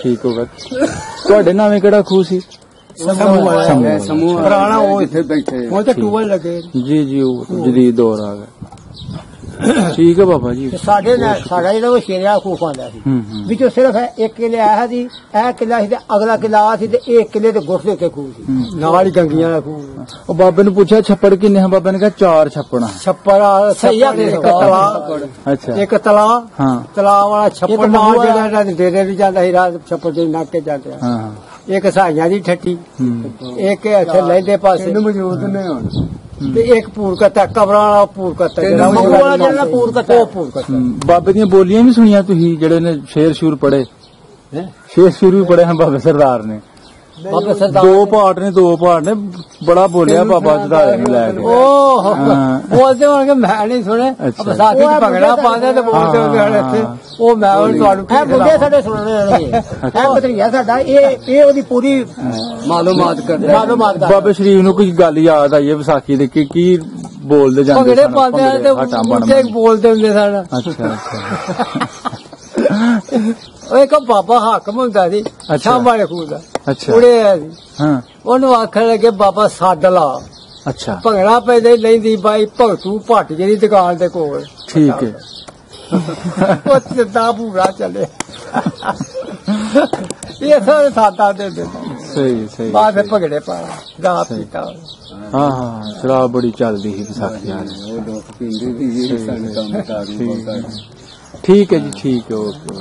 ਠੀਕ ਹੋਗਾ। ਤੁਹਾਡੇ ਨਾਵੇਂ ਕਿਹੜਾ ਖੂਹ ਸੀ? ਸਮੂਹ ਪੁਰਾਣਾ, ਉਹ ਇੱਥੇ ਬੈਠੇ, ਉਹ ਤਾਂ ਟੂਬਲ ਲੱਗੇ। ਜੀ, ਉਹ ਜਦੀਦ ਦੌਰ ਆ ਗਿਆ। ਠੀਕ ਹੈ ਬਾਬਾ ਜੀ। ਸਾਡਾ ਜਿਹੜਾ ਉਹ ਸ਼ੇਰਿਆ ਖੂਹ ਪਾਉਂਦਾ ਸੀ, ਵਿੱਚੋਂ ਸਿਰਫ 1 ਕਿੱਲੇ ਆਇਆ ਸੀ। ਇਹ ਕਿੱਲਾ ਸੀ ਤੇ ਅਗਲਾ ਕਿੱਲਾ ਆ ਸੀ, ਤੇ 1 ਕਿੱਲੇ ਦੇ ਗੁੱਟ ਦੇ ਉੱਤੇ ਖੂਹ ਸੀ, ਨਾਲ ਹੀ ਗੰਗੀਆਂ ਦਾ ਖੂਹ। ਉਹ ਬਾਬੇ ਨੂੰ ਪੁੱਛਿਆ ਛੱਪੜ ਕਿੰਨੇ? ਬਾਬੇ ਨੇ ਕਿਹਾ 4 ਛੱਪੜ। ਛੱਪੜ ਸਹੀ ਆ, ਇੱਕ ਤਲਾ। ਅੱਛਾ, ਇੱਕ ਤਲਾ, ਤਲਾ ਵਾਲਾ ਛੱਪੜ ਨਾਲ ਜਿਹੜਾ ਡੇਰੇ ਵੀ ਜਾਂਦਾ ਸੀ, ਰਾਤ ਛੱਪੜ ਦੇ ਨਾਕੇ ਜਾਂਦੇ ਆ। ਇੱਕ ਸਾਈਆਂ ਦੀ ਠੱਠੀ, ਇੱਕ ਇੱਥੇ ਲਹਿੰਦੇ ਪਾਸੇ ਮੌਜੂਦ ਨੇ ਹੁਣ। ਤੇ ਇੱਕ ਪੂਰਕਤਾ ਕਬਰਾਂ ਵਾਲਾ ਪੂਰਕਤਾ ਜਿਹੜਾ ਪੂਰਕਤਾ ਉਹ ਪੂਰਕਤਾ। ਬਾਬੇ ਦੀਆਂ ਬੋਲੀਆਂ ਵੀ ਸੁਣੀਆਂ ਤੁਸੀਂ ਜਿਹੜੇ ਨੇ ਸ਼ੇਰ ਸ਼ੂਰ ਪੜ੍ਹੇ? ਸ਼ੇਰ ਸ਼ੂਰ ਵੀ ਪੜ੍ਹੇ ਹਨ ਬਾਬੇ ਸਰਦਾਰ ਨੇ? ਬਾਬਾ ਸਰਦਾਰ ਦੋ ਪਾਠ ਨੇ ਬੜਾ ਬੋਲਿਆ ਬਾਬਾ ਜਦਾਰੇ ਨੂੰ ਲੈ ਕੇ। ਉਹ ਬੋਲਦੇ ਹੋਣਗੇ ਮੈਂ ਨਹੀਂ ਸੁਣੇ। ਵਿਸਾਖੀ ਚ ਭੰਗੜਾ ਪਾਉਂਦੇ ਤੇ ਬੋਲਦੇ ਹੋਣਗੇ ਇੱਥੇ ਉਹ ਮੈਂ ਹੁਣ ਤੁਹਾਨੂੰ ਮੁੰਡੇ ਸਾਡੇ ਸੁਣਨੇ ਵਾਲੇ ਇਹ ਭਤਰੀਆ ਸਾਡਾ ਇਹ ਉਹਦੀ ਪੂਰੀ ਮਾਲੂਮਾਤ ਕਰਦੇ। ਬਾਬੇ ਸ਼ਰੀਫ ਨੂੰ ਕੋਈ ਗੱਲ ਯਾਦ ਆਈ ਹੈ ਵਿਸਾਖੀ ਦੇ ਕੀ ਬੋਲਦੇ ਜਾਂਦੇ ਭੰਗੜੇ ਪਾਉਂਦੇ ਤੇ ਬੋਲਦੇ ਹੁੰਦੇ ਸਨ। ਅੱਛਾ ਉਹ ਇੱਕ ਬਾਬਾ ਹਾਕਮ ਹੁੰਦਾ ਸੀ ਸ਼ਾਮਾਂ ਖੂਹ ਦਾ। ਅੱਛਾ ਉੜੇ ਆਇਆ ਸੀ ਉਹਨੂੰ ਆਖਣ ਲੱਗੇ ਬਾਬਾ ਸੱਦ ਲਾ। ਅੱਛਾ ਭੰਗੜਾ ਪੈਦੇ ਲੈਂਦੀ ਬਾਈ ਭਗਤੂ ਭੱਟ ਜਿਹੜੀ ਦੁਕਾਨ ਦੇ ਕੋਲ। ਠੀਕ ਹੈ। ਉਹ ਸਿੱਧਾ ਪੂਰਾ ਚੱਲੇ ਇਹ ਸਾਰੇ ਸਾਦਾ ਦੇ ਸਹੀ ਬਾਅਦ ਭੰਗੜੇ ਪਾਇਆ ਗਾ ਪੀਤਾ। ਹਾਂ ਸ਼ਰਾਬ ਬੜੀ ਚੱਲਦੀ ਸੀ ਵਿਸਾਖੀ ਵਾਲੇ। ਠੀਕ ਹੈ ਜੀ ਠੀਕ ਹੈ ਓਕੇ।